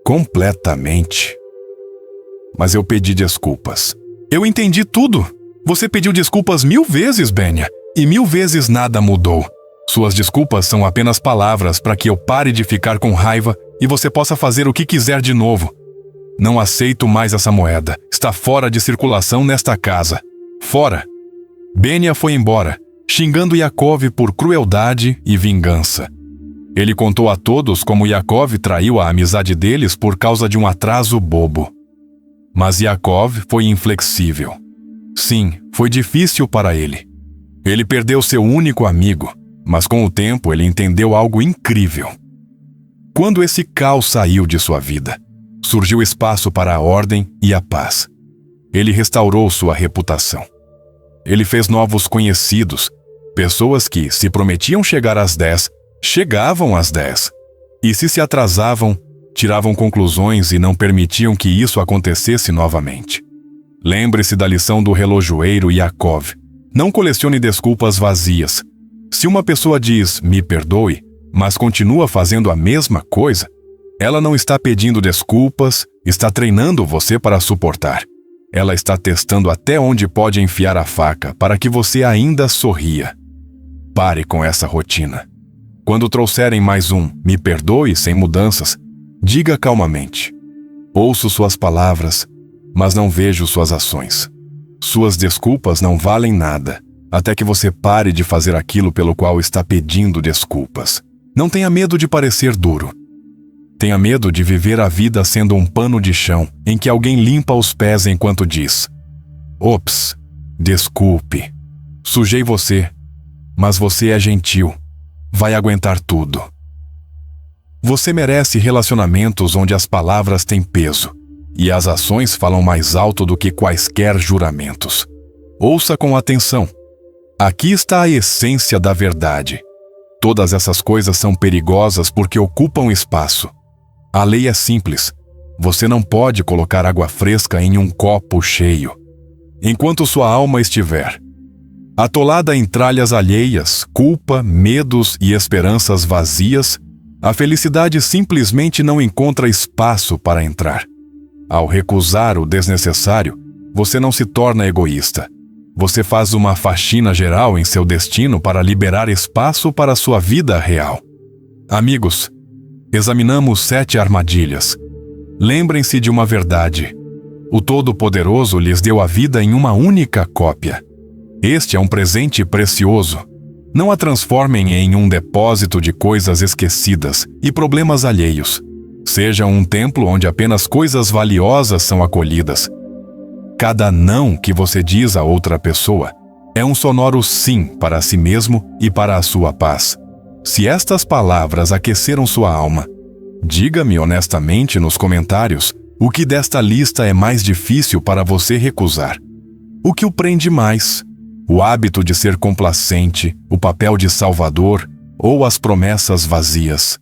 Completamente. Mas eu pedi desculpas. Eu entendi tudo. Você pediu desculpas 1000 vezes, Benia, e 1000 vezes nada mudou. Suas desculpas são apenas palavras para que eu pare de ficar com raiva e você possa fazer o que quiser de novo. Não aceito mais essa moeda. Está fora de circulação nesta casa. Fora. Benia foi embora, xingando Yaakov por crueldade e vingança. Ele contou a todos como Yaakov traiu a amizade deles por causa de um atraso bobo. Mas Yaakov foi inflexível. Sim, foi difícil para ele. Ele perdeu seu único amigo, mas com o tempo ele entendeu algo incrível. Quando esse caos saiu de sua vida, surgiu espaço para a ordem e a paz. Ele restaurou sua reputação. Ele fez novos conhecidos, pessoas que, se prometiam chegar às 10, chegavam às 10. E se atrasavam, tiravam conclusões e não permitiam que isso acontecesse novamente. Lembre-se da lição do relojoeiro Yakov. Não colecione desculpas vazias. Se uma pessoa diz, me perdoe, mas continua fazendo a mesma coisa, ela não está pedindo desculpas, está treinando você para suportar. Ela está testando até onde pode enfiar a faca para que você ainda sorria. Pare com essa rotina. Quando trouxerem mais um me perdoe sem mudanças, diga calmamente: ouço suas palavras, mas não vejo suas ações. Suas desculpas não valem nada, até que você pare de fazer aquilo pelo qual está pedindo desculpas. Não tenha medo de parecer duro. Tenha medo de viver a vida sendo um pano de chão em que alguém limpa os pés enquanto diz: ops, desculpe, sujei você, mas você é gentil, vai aguentar tudo. Você merece relacionamentos onde as palavras têm peso e as ações falam mais alto do que quaisquer juramentos. Ouça com atenção. Aqui está a essência da verdade. Todas essas coisas são perigosas porque ocupam espaço. A lei é simples. Você não pode colocar água fresca em um copo cheio. Enquanto sua alma estiver atolada em tralhas alheias, culpa, medos e esperanças vazias, a felicidade simplesmente não encontra espaço para entrar. Ao recusar o desnecessário, você não se torna egoísta. Você faz uma faxina geral em seu destino para liberar espaço para sua vida real. Amigos, examinamos 7 armadilhas. Lembrem-se de uma verdade. O Todo-Poderoso lhes deu a vida em uma única cópia. Este é um presente precioso. Não a transformem em um depósito de coisas esquecidas e problemas alheios. Seja um templo onde apenas coisas valiosas são acolhidas. Cada não que você diz a outra pessoa é um sonoro sim para si mesmo e para a sua paz. Se estas palavras aqueceram sua alma, diga-me honestamente nos comentários o que desta lista é mais difícil para você recusar. O que o prende mais? O hábito de ser complacente, o papel de salvador ou as promessas vazias?